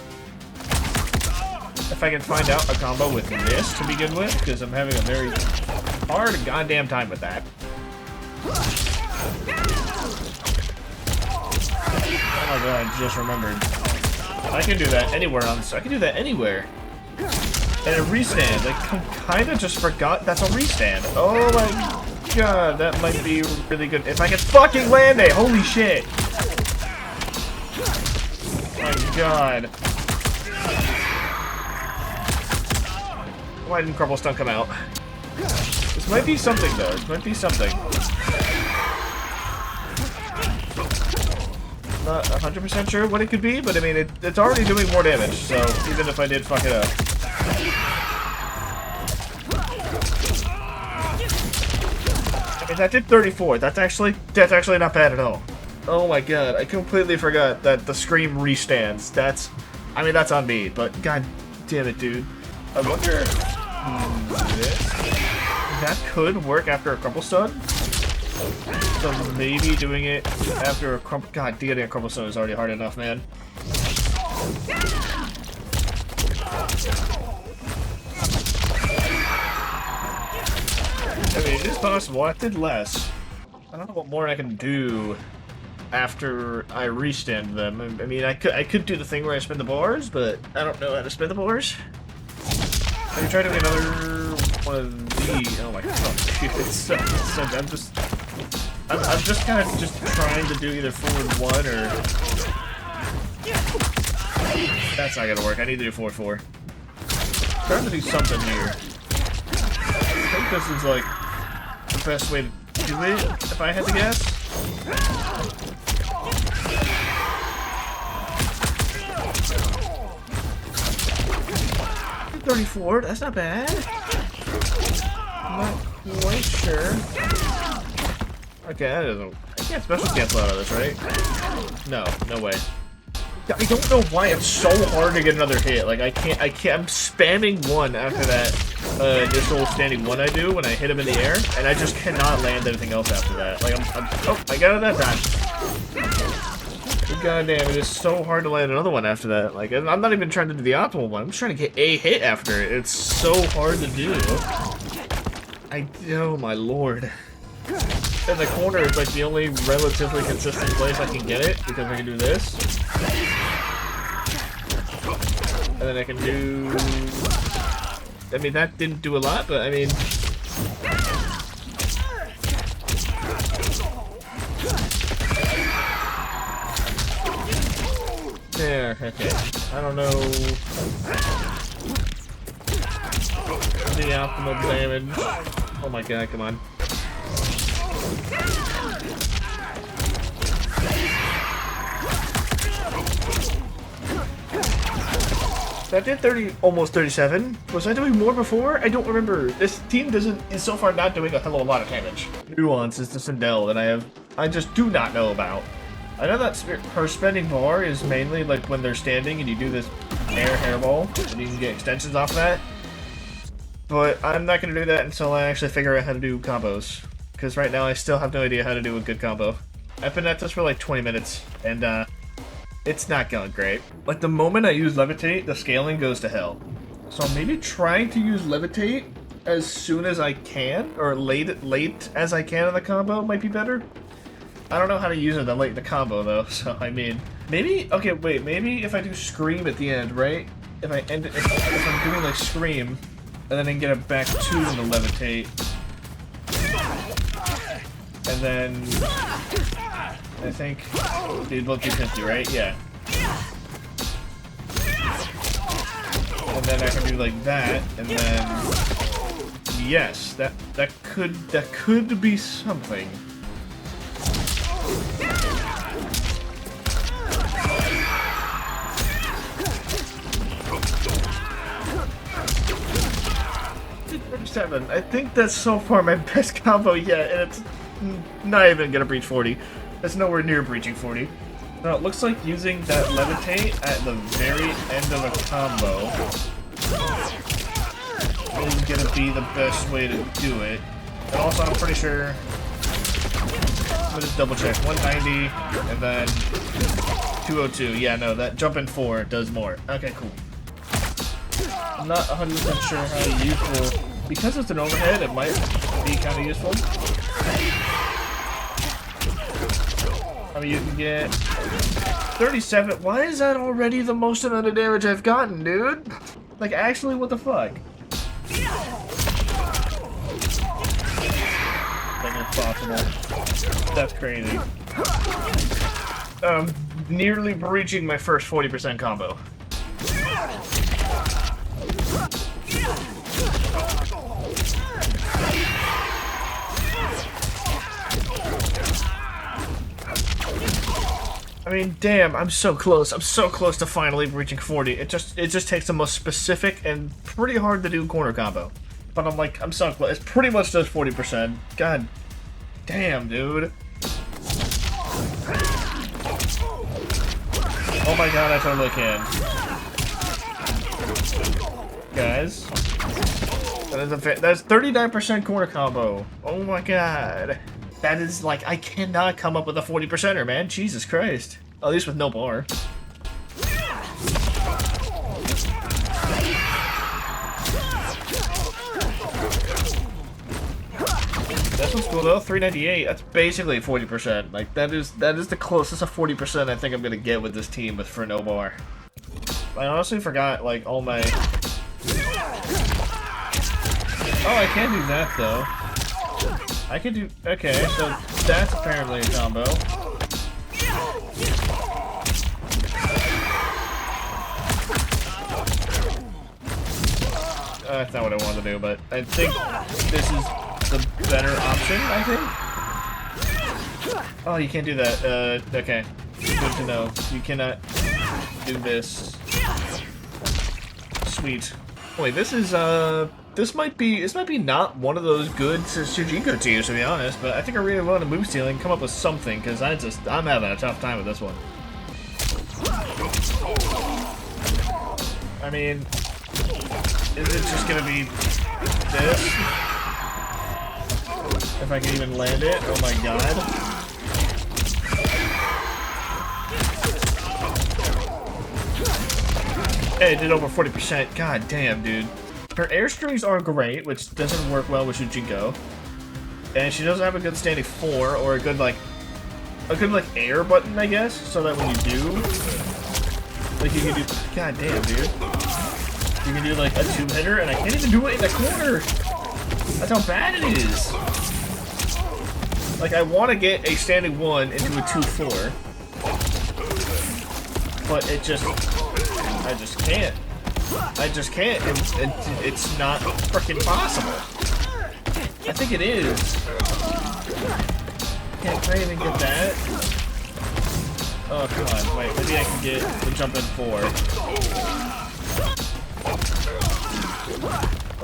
Speaker 1: If I can find out a combo with this to begin with, because I'm having a very hard goddamn time with that. Oh my god, I just remembered. I can do that anywhere on this. I can do that anywhere. And a restand. I kind of just forgot that's a restand. Oh my god, that might be really good. If I can fucking land it! Holy shit! Oh my god. Why didn't Crumble Stun come out? This might be something, though. This might be something. Not 100% sure what it could be, but I mean, it's already doing more damage, so even if I did fuck it up. I mean, that did 34. That's actually not bad at all. Oh my god, I completely forgot that the Scream restands. I mean, that's on me, but god damn it, dude. I wonder if that could work after a Crumble Stun. So maybe doing it after a Crumble... God, getting a Crumble Stun is already hard enough, man. I mean, it is possible. I did less. I don't know what more I can do after I restand them. I mean, I could do the thing where I spin the bars, but I don't know how to spin the bars. I can try doing another one of these. Oh my god, dude, it's so I'm just kind of trying to do either forward 1 or... That's not gonna work. I need to do forward 4. I'm trying to do something here. I think this is like the best way to do it, if I had to guess. 34, that's not bad. I'm not quite sure. Okay, that doesn't... I can't special cancel out of this, right? No, no way. I don't know why it's so hard to get another hit. Like, I can't, I'm spamming 1 after that initial standing 1 I do when I hit him in the air, and I just cannot land anything else after that. Like, oh, I got it that time. God damn, it is so hard to land another one after that. Like, I'm not even trying to do the optimal one. I'm just trying to get a hit after it. It's so hard to do. Oh my lord. In the corner is like the only relatively consistent place I can get it, because I can do this. And then I can do... I mean, that didn't do a lot, but I mean... There, okay. I don't know... the optimal damage. Oh my god, come on. That did 30, almost 37. Was I doing more before? I don't remember. This team is so far not doing a hell of a lot of damage. Nuance is the Sindel that I just do not know about. I know that her spending bar is mainly like when they're standing and you do this hairball and you can get extensions off that. But I'm not going to do that until I actually figure out how to do combos. Because right now I still have no idea how to do a good combo. I've been at this for like 20 minutes and it's not going great. Like the moment I use Levitate, the scaling goes to hell. So maybe trying to use Levitate as soon as I can, or late as I can in the combo might be better. I don't know how to use it late in the combo though, so I mean, maybe, okay, wait, maybe if I do Scream at the end, right? If I end it, if I'm doing like Scream, and then I can get it back to the Levitate. And then, I think, dude, look, 250, right? Yeah. And then I can do like that, and then, yes, that could be something. I think that's so far my best combo yet, and it's not even gonna breach 40. That's nowhere near breaching 40. So it looks like using that levitate at the very end of a combo is gonna be the best way to do it. And also, I'm pretty sure. Let me just double check. 190 and then 202. Yeah, no, that jump in 4 does more. Okay, cool. I'm not 100% sure how useful. Because it's an overhead, it might be kind of useful. I mean, you can get 37. Why is that already the most amount of damage I've gotten, dude? Like, actually, what the fuck? Like, it's possible. That's crazy. Nearly breaching my first 40% combo. I mean, damn, I'm so close. I'm so close to finally reaching 40. It just takes the most specific and pretty hard to do corner combo. But I'm like, I'm so close. It's pretty much just 40%. God damn, dude. Oh my god, I totally can. Guys. That's 39% corner combo. Oh my god. That is like, I cannot come up with a 40%er, man. Jesus Christ. At least with no bar. This one's cool though, 398. That's basically 40%. Like that is the closest to 40% I think I'm gonna get with this team with for no bar. I honestly forgot like all my. Oh, I can do that though. I can do. Okay, so that's apparently a combo. That's not what I wanted to do, but I think this is the better option, I think. Oh, you can't do that. Okay. Good to know. You cannot do this. Sweet. Wait, this is, this might be not one of those good Shujinko teams, to be honest, but I think I really want to move stealing, come up with something, because I'm having a tough time with this one. I mean, is it just gonna be this? If I can even land it, oh my god. Hey, it did over 40%. God damn, dude. Her air strings are great, which doesn't work well with Shujinko. And she doesn't have a good standing 4 or a good air button, I guess, so that when you do, like you can do, god damn, dude. You can do like a 2-hitter, and I can't even do it in the corner. That's how bad it is. Like I want to get a standing 1 into a 2-4, but I just can't. I just can't. It's not freaking possible. I think it is. Can't I even get that? Oh, come on. Wait, maybe I can get the jump in 4.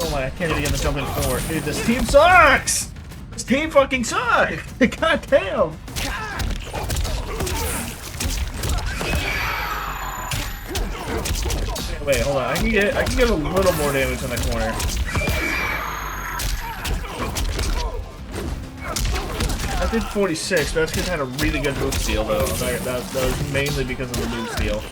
Speaker 1: Oh my, I can't even get the jump in 4. Dude, this team sucks! This team fucking sucks! God damn! Wait, hold on. I can get a little more damage in the corner. I did 46, but that's because I had a really good move steal, though. That was mainly because of the move steal.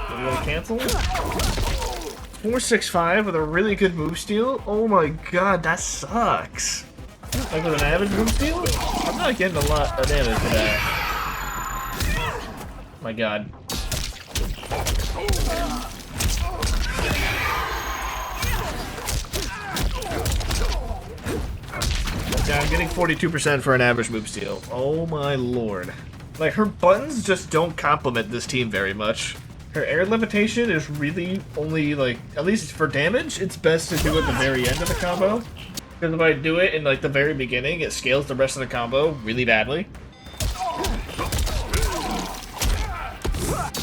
Speaker 1: Are we gonna cancel? 465 with a really good move steal? Oh my god, that sucks. Like with an average move steal? I'm not getting a lot of damage for that. My god. Yeah, I'm getting 42% for an average move steal. Oh my lord. Like, her buttons just don't complement this team very much. Her air levitation is really only, like, at least for damage, it's best to do it at the very end of the combo. Because if I do it in, like, the very beginning, it scales the rest of the combo really badly.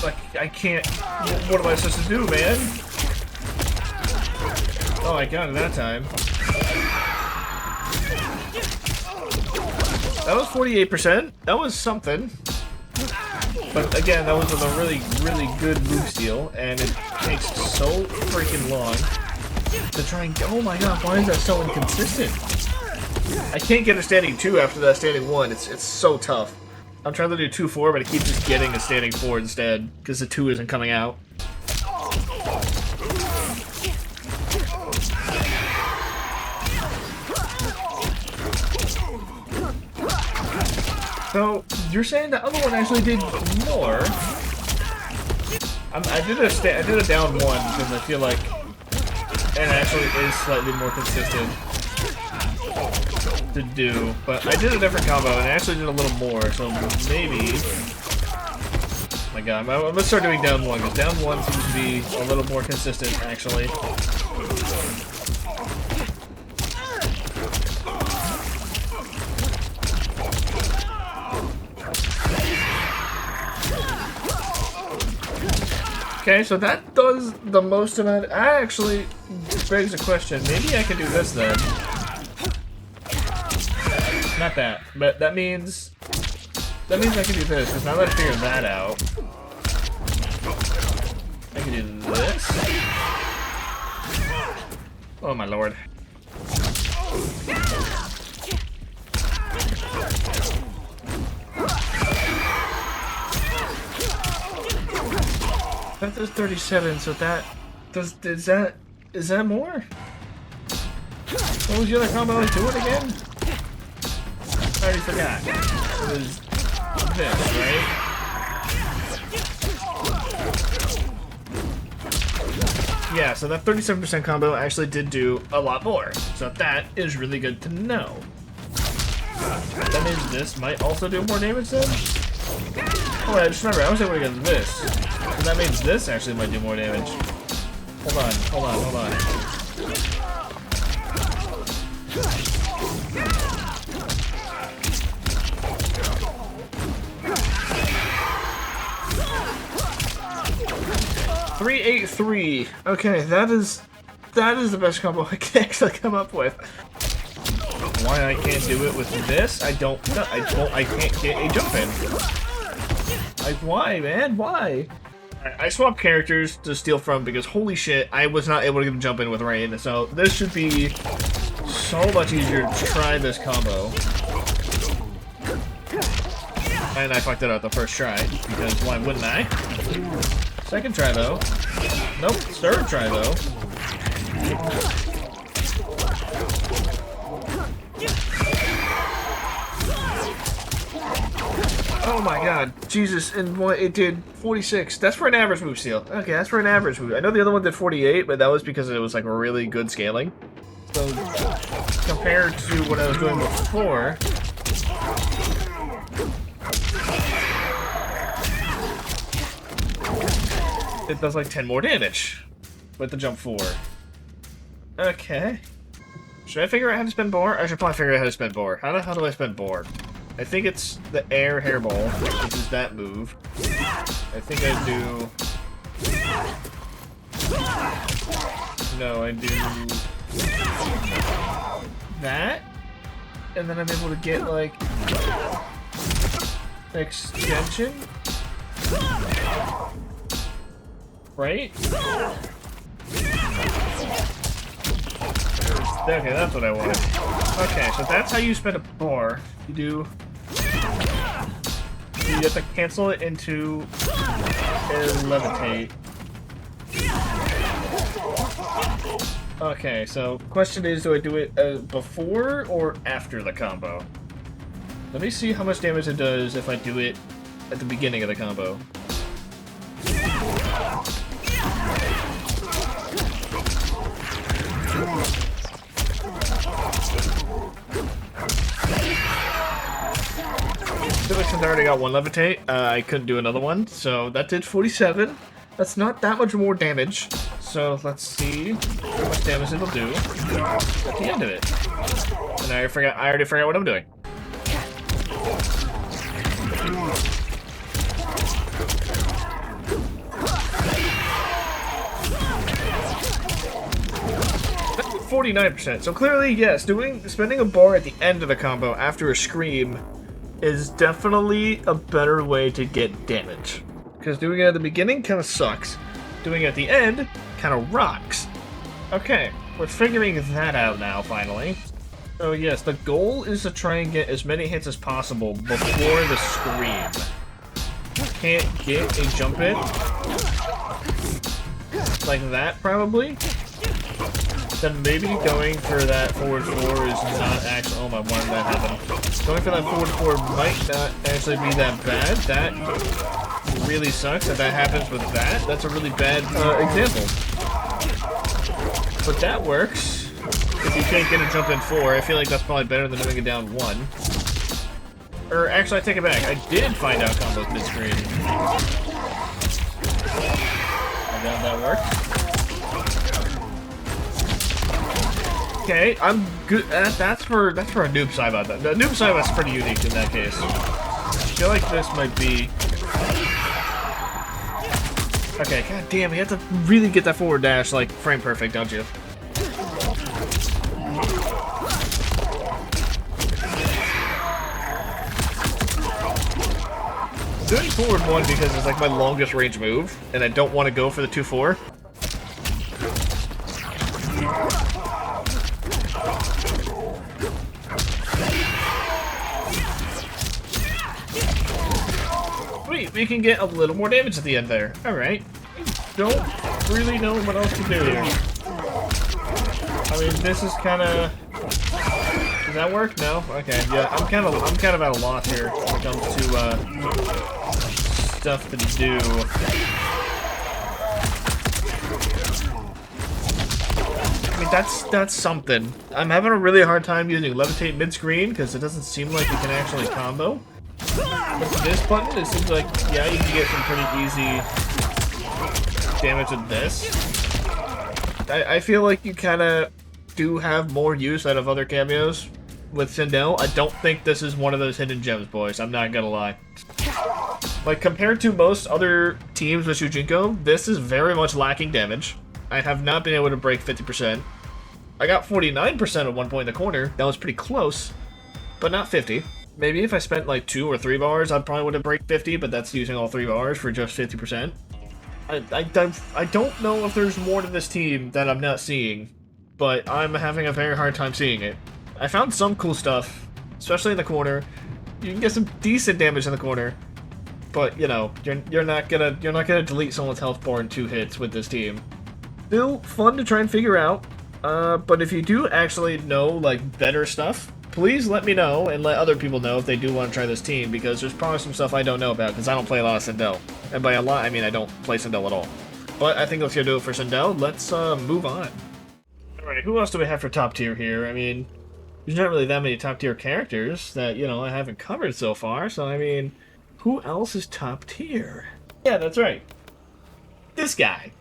Speaker 1: Like, I can't... What am I supposed to do, man? Oh, I got it that time. That was 48%. That was something. But again, that was a really, really good move steal, and it takes so freaking long to try and get. Oh my god, why is that so inconsistent? I can't get a standing 2 after that standing 1. It's so tough. I'm trying to do 2-4, but I keep just getting a standing 4 instead, because the 2 isn't coming out. So, you're saying the other one actually did more. I did a down 1, because I feel like it actually is slightly more consistent to do, but I did a different combo and I actually did a little more, so maybe. Oh my god, I'm gonna start doing down 1 because down 1 seems to be a little more consistent actually. Okay, so that does the most amount. I actually begs a question. Maybe I can do this then. Not that, but that means I can do this, because now that I figured that out, I can do this. Oh my lord. That does 37, so that does, is that more? What was the other combo I was doing again? I already forgot. It was this, right? Yeah, so that 37% combo actually did do a lot more. So that is really good to know. That means this might also do more damage then? Oh, I just remember, I was able to get this. So that means this actually might do more damage. Hold on, hold on, hold on. 383. Okay, that is the best combo I can actually come up with. Why I can't do it with this? I can't get a jump in. Like, why, man? Why? I swapped characters to steal from because holy shit, I was not able to get a jump in with Rain. So this should be so much easier to try this combo. And I fucked it up the first try because why wouldn't I? Second try though. Nope. Third try though. Oh my god, Jesus, and what it did 46. That's for an average move steal. Okay, that's for an average move. I know the other one did 48, but that was because it was like really good scaling. So compared to what I was doing before, it does like 10 more damage with the jump 4. Okay. Should I figure out how to spend boar? I should probably figure out how to spend boar. How the hell do I spend boar? I think it's the air hairball, which is that move. I think I do... No, I do... that? And then I'm able to get, like... extension? Right? Okay, that's what I wanted. Okay, so that's how you spend a bar. You do... You have to cancel it into air levitate. Okay, so question is, do I do it before or after the combo? Let me see how much damage it does if I do it at the beginning of the combo. Since I already got one levitate, I couldn't do another one, so that did 47. That's not that much more damage, so let's see how much damage it'll do at the end of it. And I already forgot what I'm doing. That's 49%. So clearly, yes, spending a bar at the end of the combo after a scream is definitely a better way to get damage. Because doing it at the beginning kind of sucks. Doing it at the end kind of rocks. Okay, we're figuring that out now, finally. So yes, the goal is to try and get as many hits as possible before the scream. Can't get a jump in. Like that, probably. Then maybe going for that forward 4 is not actually... Oh my, why did that happen? Going for that forward 4 might not actually be that bad. That really sucks that that happens with that. That's a really bad example. But that works. If you can't get a jump in 4, I feel like that's probably better than doing it down 1. Or actually, I take it back. I did find out combos mid-screen. And then that worked. Okay, I'm good. That's for a noob Saibot. The noob Saibot's pretty unique in that case. I feel like this might be. Okay, god damn, you have to really get that forward dash like frame perfect, don't you? Doing forward 1 because it's like my longest range move, and I don't want to go for the 2-4. Sweet, we can get a little more damage at the end there. Alright. Don't really know what else to do here. I mean, this is kind of... Does that work? No? Okay, yeah, I'm kind of at a loss here when it comes to, stuff to do. I mean, that's something. I'm having a really hard time using levitate mid-screen because it doesn't seem like you can actually combo. With this button, it seems like, yeah, you can get some pretty easy damage with this. I feel like you kind of do have more use out of other cameos with Sindel. I don't think this is one of those hidden gems, boys. I'm not gonna lie. Like, compared to most other teams with Shujinko, this is very much lacking damage. I have not been able to break 50%. I got 49% at one point in the corner. That was pretty close, but not 50. Maybe if I spent like 2 or 3 bars, I probably would have break 50, but that's using all 3 bars for just 50%. I don't know if there's more to this team that I'm not seeing, but I'm having a very hard time seeing it. I found some cool stuff, especially in the corner. You can get some decent damage in the corner, but you know, you're not gonna delete someone's health bar in 2 hits with this team. Still fun to try and figure out, but if you do actually know like better stuff, please let me know and let other people know if they do want to try this team, because there's probably some stuff I don't know about because I don't play a lot of Sindel. And by a lot, I mean I don't play Sindel at all. But I think that's gonna do it for Sindel. Let's move on. Alright, who else do we have for top tier here? I mean, there's not really that many top tier characters that, you know, I haven't covered so far, so I mean, who else is top tier? Yeah, that's right. This guy.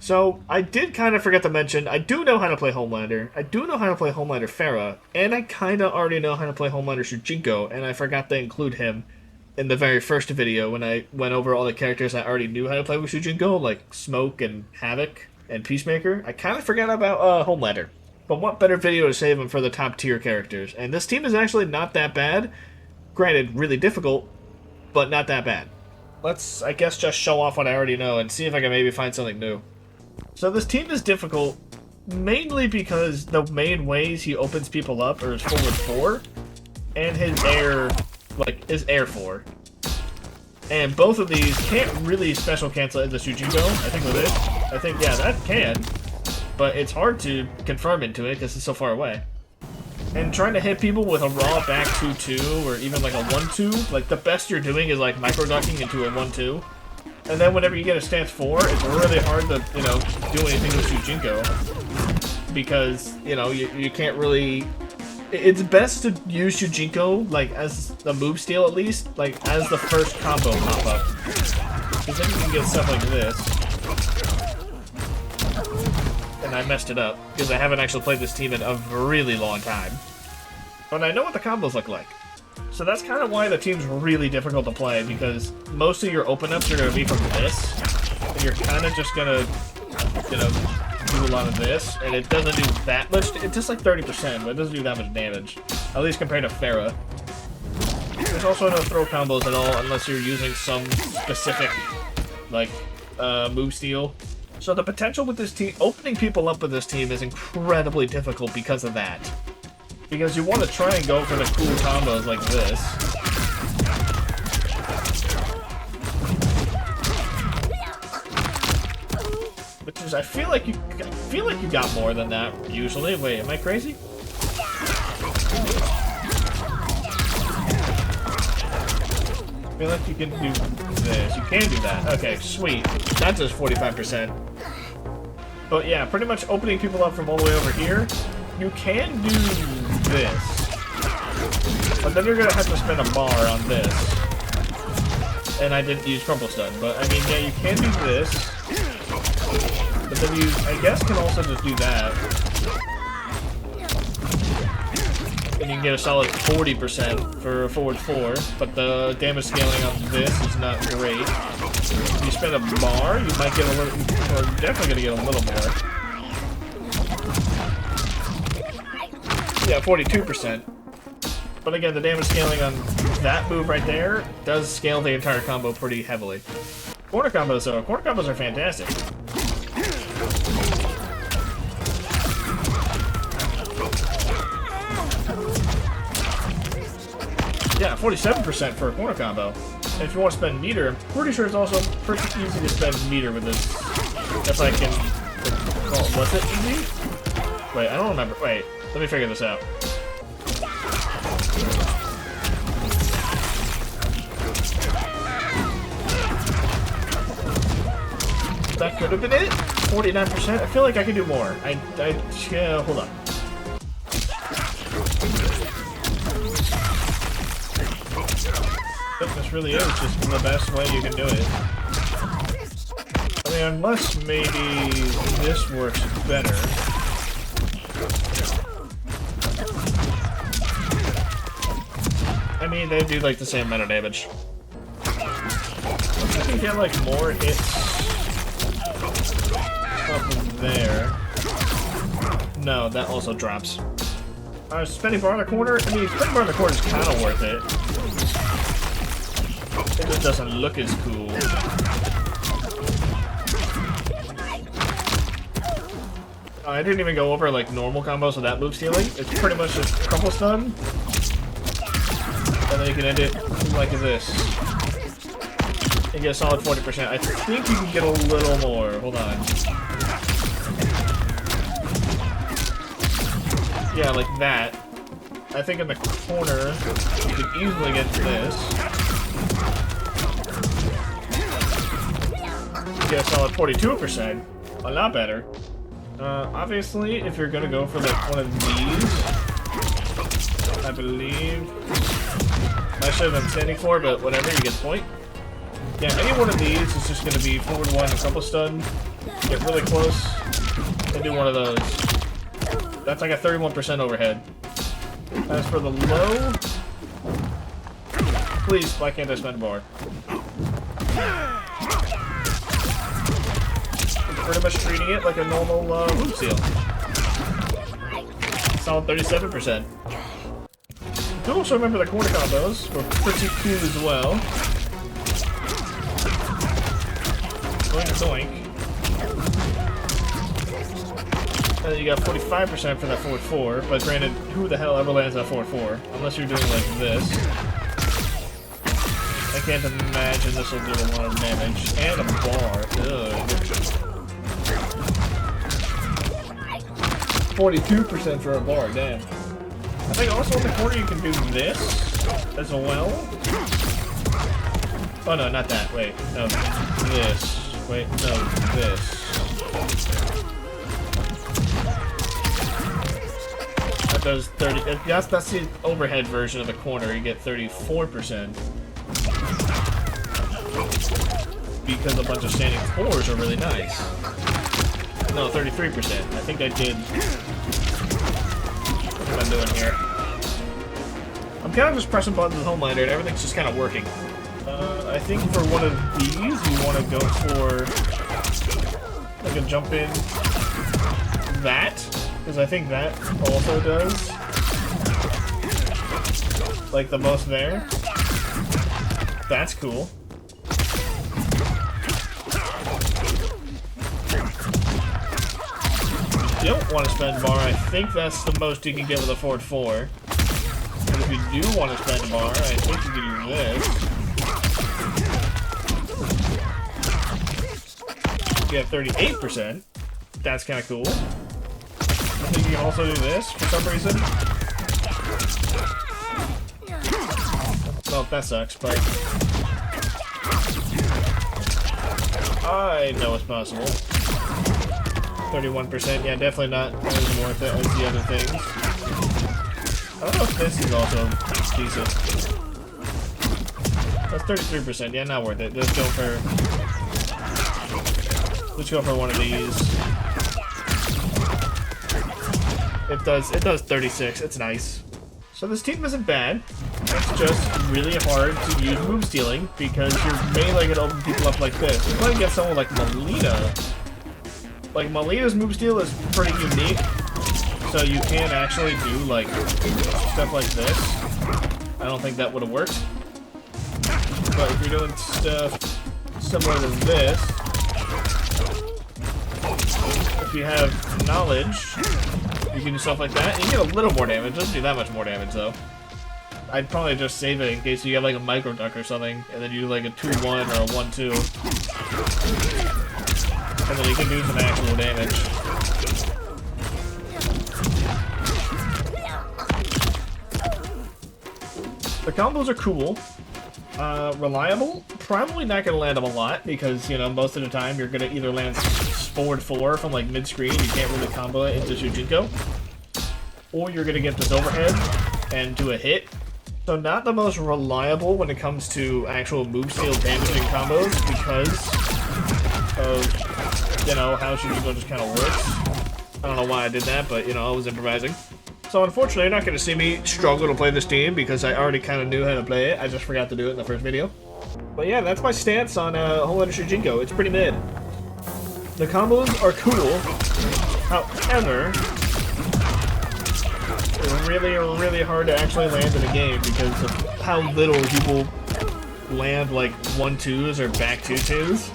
Speaker 1: So, I did kind of forget to mention, I do know how to play Homelander, I do know how to play Homelander Farah, and I kind of already know how to play Homelander Shujinko, and I forgot to include him in the very first video when I went over all the characters I already knew how to play with Shujinko, like Smoke and Havoc and Peacemaker. I kind of forgot about Homelander. But what better video to save him for the top tier characters? And this team is actually not that bad. Granted, really difficult, but not that bad. Let's, I guess, just show off what I already know and see if I can maybe find something new. So this team is difficult mainly because the main ways he opens people up are his forward 4 and his air, like, his air 4. And both of these can't really special cancel into Shujinko. I think with it. I think, yeah, that can. But it's hard to confirm into it because it's so far away. And trying to hit people with a raw back 2-2 or even like a 1-2, like the best you're doing is like micro-ducking into a 1-2. And then whenever you get a stance 4, it's really hard to, you know, do anything with Shujinko. Because, you know, you can't really... It's best to use Shujinko, like, as the move steal at least, like, as the first combo pop-up. Because then you can get stuff like this. And I messed it up, because I haven't actually played this team in a really long time. But I know what the combos look like. So that's kind of why the team's really difficult to play, because most of your open-ups are going to be from this, and you're kind of just going to, you know, do a lot of this, and it doesn't do that much. It's just like 30%, but it doesn't do that much damage, at least compared to Farah. There's also no throw combos at all unless you're using some specific, like, move steal. So the potential with this team, opening people up with this team is incredibly difficult because of that. Because you want to try and go for the cool combos like this. Which is, I feel like you got more than that usually. Wait, am I crazy? I feel like you can do this. You can do that. Okay, sweet. That does 45%. But yeah, pretty much opening people up from all the way over here. You can do this. But then you're gonna have to spend a bar on this. And I didn't use Crumple Stun. But I mean, yeah, you can do this. But then you, I guess, can also just do that. And you can get a solid 40% for a forward 4, but the damage scaling on this is not great. If you spend a bar, you might get a little, or definitely gonna get a little more. Yeah, 42%. But again, the damage scaling on that move right there does scale the entire combo pretty heavily. Corner combos, though, corner combos are fantastic. Yeah, 47% for a corner combo. And if you want to spend meter, I'm pretty sure it's also pretty easy to spend meter with this. If I can recall. Was it easy? Wait, I don't remember. Wait, let me figure this out. That could have been it? 49%? I feel like I could do more. Hold on. This really is just the best way you can do it. I mean, unless maybe this works better. I mean, they do like the same amount of damage. I can get like more hits up there. No, that also drops. Spending bar in the corner? I mean, spending bar in the corner is kind of worth it. It just doesn't look as cool. I didn't even go over like normal combos with that move stealing. It's pretty much just Crumple Stun. And then you can end it like this. And get a solid 40%. I think you can get a little more. Hold on. Yeah, like that. I think in the corner, you could easily get this. Get a solid 42%. A lot better. Obviously, if you're gonna go for like one of these, I believe I should have been standing for, but whatever, you get the point. Yeah, any one of these is just gonna be forward 1 and Crumple Stun. Get really close and do one of those. That's like a 31% overhead. As for the low, please, why can't I spend a bar? Pretty much treating it like a normal move steal. Solid 37%. Do also remember the corner combos were pretty cool as well. Doink doink. And then you got 45% for that forward 4, but granted, who the hell ever lands that forward 4? Unless you're doing like this. I can't imagine this will do a lot of damage. And a bar. Ugh. 42% for a bar, damn. I think also in the corner you can do this as well. Oh no, not that. Wait, no, this. Wait, no, this. That does 30. That's the overhead version of the corner. You get 34%. Because a bunch of standing 4s are really nice. No, 33%. I think I did. What am I doing here? I'm kind of just pressing buttons with Homelander and everything's just kind of working. I think for one of these, you want to go for like a jump in that, because I think that also does like the most there. That's cool. You don't want to spend bar. I think that's the most you can get with a forward 4. And if you do want to spend bar, I think you can do this. You have 38%. That's kind of cool. I think you can also do this for some reason. Well, that sucks, but I know it's possible. 31%, yeah, definitely not as worth it as the other things. I don't know if this is also decent. That's 33%, yeah, not worth it. Let's go for one of these. It does 36, it's nice. So this team isn't bad. It's just really hard to use move stealing because you're mainly gonna open people up like this. You're gonna get someone like Melina. Like, Melina's move steal is pretty unique, so you can actually do, like, stuff like this. I don't think that would have worked. But if you're doing stuff similar to this, if you have knowledge, you can do stuff like that. You get a little more damage. It doesn't do that much more damage, though. I'd probably just save it in case you get, like, a micro duck or something, and then you do, like, a 2-1 or a 1-2. And then you can do some actual damage. The combos are cool. Reliable? Probably not going to land them a lot because, you know, most of the time you're going to either land forward 4 from like mid-screen, you can't really combo it into Shujinko, or you're going to get this overhead and do a hit. So not the most reliable when it comes to actual move steal damaging combos because of, you know, how Shujinko just kind of works. I don't know why I did that, but, you know, I was improvising. So unfortunately, you're not going to see me struggle to play this team because I already kind of knew how to play it. I just forgot to do it in the first video. But yeah, that's my stance on Homelander Shujinko. It's pretty mid. The combos are cool. However, it's really, really hard to actually land in a game because of how little people land like 1-2s or back 2-2s.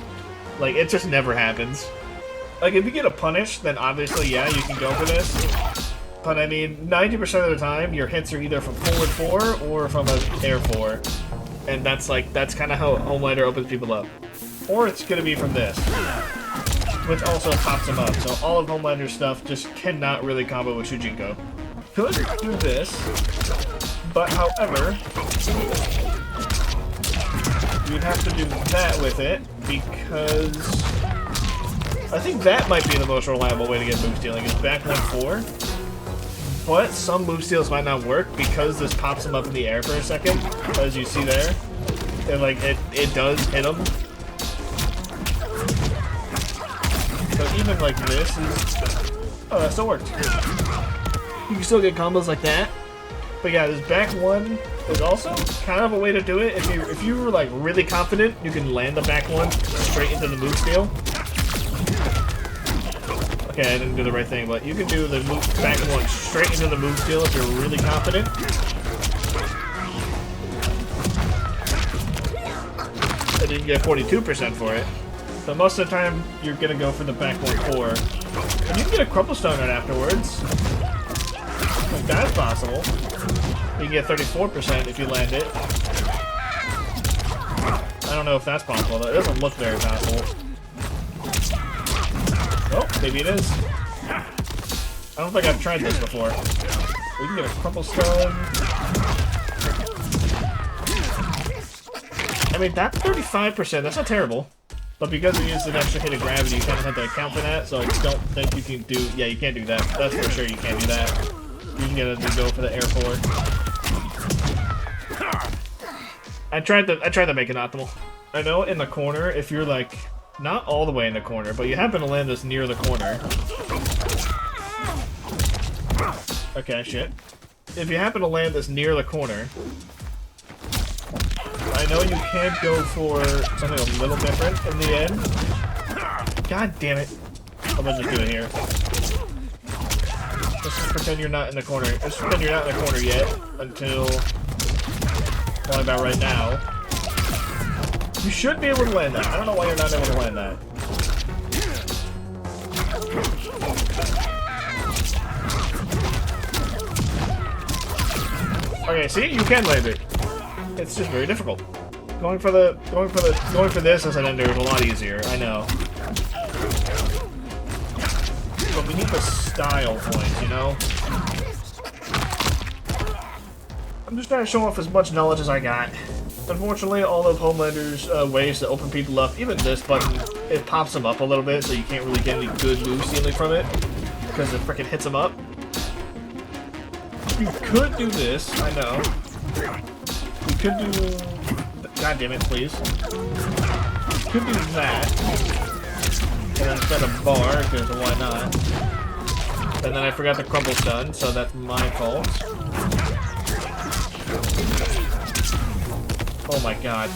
Speaker 1: Like, it just never happens. Like, if you get a punish, then obviously, yeah, you can go for this. But I mean, 90% of the time, your hits are either from forward 4 or from an air 4. And that's kind of how Homelander opens people up. Or it's going to be from this, which also pops him up. So all of Homelander's stuff just cannot really combo with Shujinko. Could do this, but however, you'd have to do that with it because I think that might be the most reliable way to get move stealing is back 1-4. But some move steals might not work because this pops him up in the air for a second, as you see there. And like it does hit him. So even like this is, oh, that still worked. You can still get combos like that. But yeah, this back 1 is also kind of a way to do it. If you were like really confident, you can land the back 1 straight into the move steal. Okay, I didn't do the right thing, but you can do the back 1 straight into the move steal if you're really confident. And you can get 42% for it. But most of the time, you're gonna go for the back 1-4. And you can get a crumple stone right afterwards. Like, that's possible. You can get 34% if you land it. I don't know if that's possible, though. It doesn't look very possible. Oh, maybe it is. I don't think I've tried this before. We can get a crumple stone. I mean, that's 35%. That's not terrible. But because we used an extra hit of gravity, you kind of have to account for that. So I don't think you can do... Yeah, you can't do that. That's for sure you can't do that. You can get it to go for the air 4. I tried to make it optimal. I know in the corner, if you're like... Not all the way in the corner, but you happen to land this near the corner. Okay, shit. If you happen to land this near the corner, I know you can go for something a little different in the end. God damn it. I'm gonna just do it here. Let's just pretend you're not in the corner. Let's pretend you're not in the corner yet, until... Probably about right now. You should be able to land that. I don't know why you're not able to land that. Okay, see? You can land it. It's just very difficult. Going for this as an ender is a lot easier, I know. But we need the style points, you know? I'm just trying to show off as much knowledge as I got. Unfortunately, all of Homelander's ways to open people up, even this button, it pops them up a little bit, so you can't really get any good move stealing from it, because it frickin' hits them up. You could do this, I know. You could do... God damn it, please. You could do that. And instead of bar, because why not? And then I forgot the crumble stun, so that's my fault. Oh my god.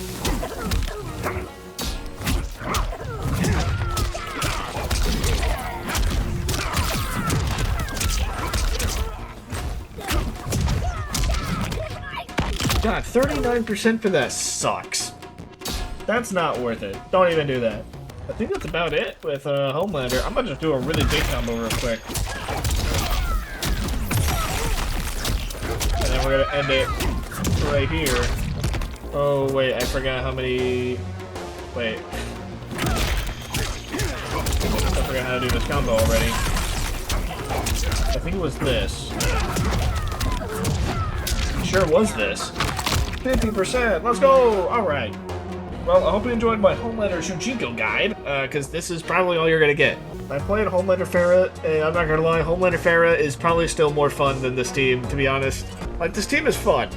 Speaker 1: God, 39% for that sucks. That's not worth it. Don't even do that. I think that's about it with Homelander. I'm gonna just do a really big combo real quick. And then we're gonna end it right here. Oh, wait, I forgot how many... Wait. I forgot how to do this combo already. I think it was this. It sure was this. 50%! Let's go! Alright. Well, I hope you enjoyed my Homelander Shujinko guide, because this is probably all you're gonna get. I played Homelander Farah, and I'm not gonna lie, Homelander Farah is probably still more fun than this team, to be honest. Like, this team is fun,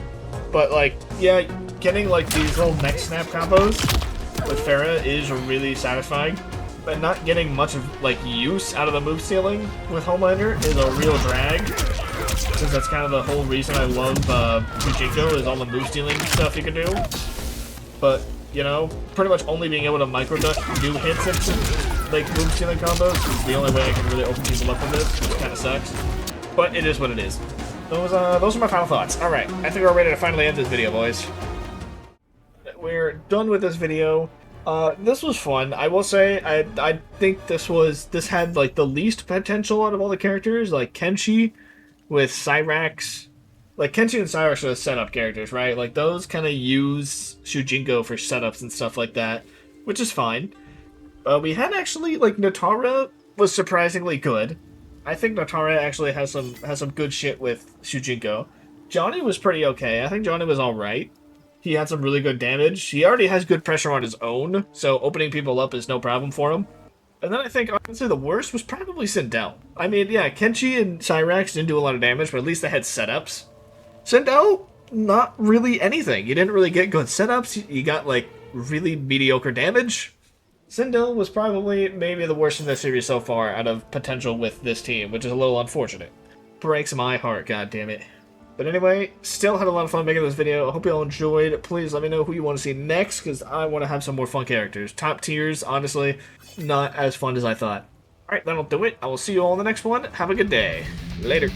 Speaker 1: but, like, yeah, getting, like, these little neck snap combos with Farah is really satisfying, but not getting much of, like, use out of the move stealing with Homelander is a real drag, because that's kind of the whole reason I love Shujinko, is all the move stealing stuff you can do. But, you know, pretty much only being able to micro-duck new hits and, like, move stealing combos is the only way I can really open people up with this, which kind of sucks. But it is what it is. Those are my final thoughts. Alright, I think we're ready to finally end this video, boys. We're done with this video. This was fun. I will say, I think this had, like, the least potential out of all the characters. Like, Kenshi with Cryax. Like, Kenshi and Cryax are the setup characters, right? Like, those kind of use Shujinko for setups and stuff like that, which is fine. We had actually, like, Nitara was surprisingly good. I think Nitara actually has some good shit with Shujinko. Johnny was pretty okay. I think Johnny was alright. He had some really good damage. He already has good pressure on his own, so opening people up is no problem for him. And then I think, honestly, the worst was probably Sindel. I mean, yeah, Kenshi and Cryax didn't do a lot of damage, but at least they had setups. Sindel, not really anything. You didn't really get good setups. You got, like, really mediocre damage. Sindel was probably maybe the worst in this series so far out of potential with this team, which is a little unfortunate. Breaks my heart, goddammit. But anyway, still had a lot of fun making this video. I hope you all enjoyed. Please let me know who you want to see next, because I want to have some more fun characters. Top tiers, honestly, not as fun as I thought. Alright, that'll do it. I will see you all in the next one. Have a good day. Later.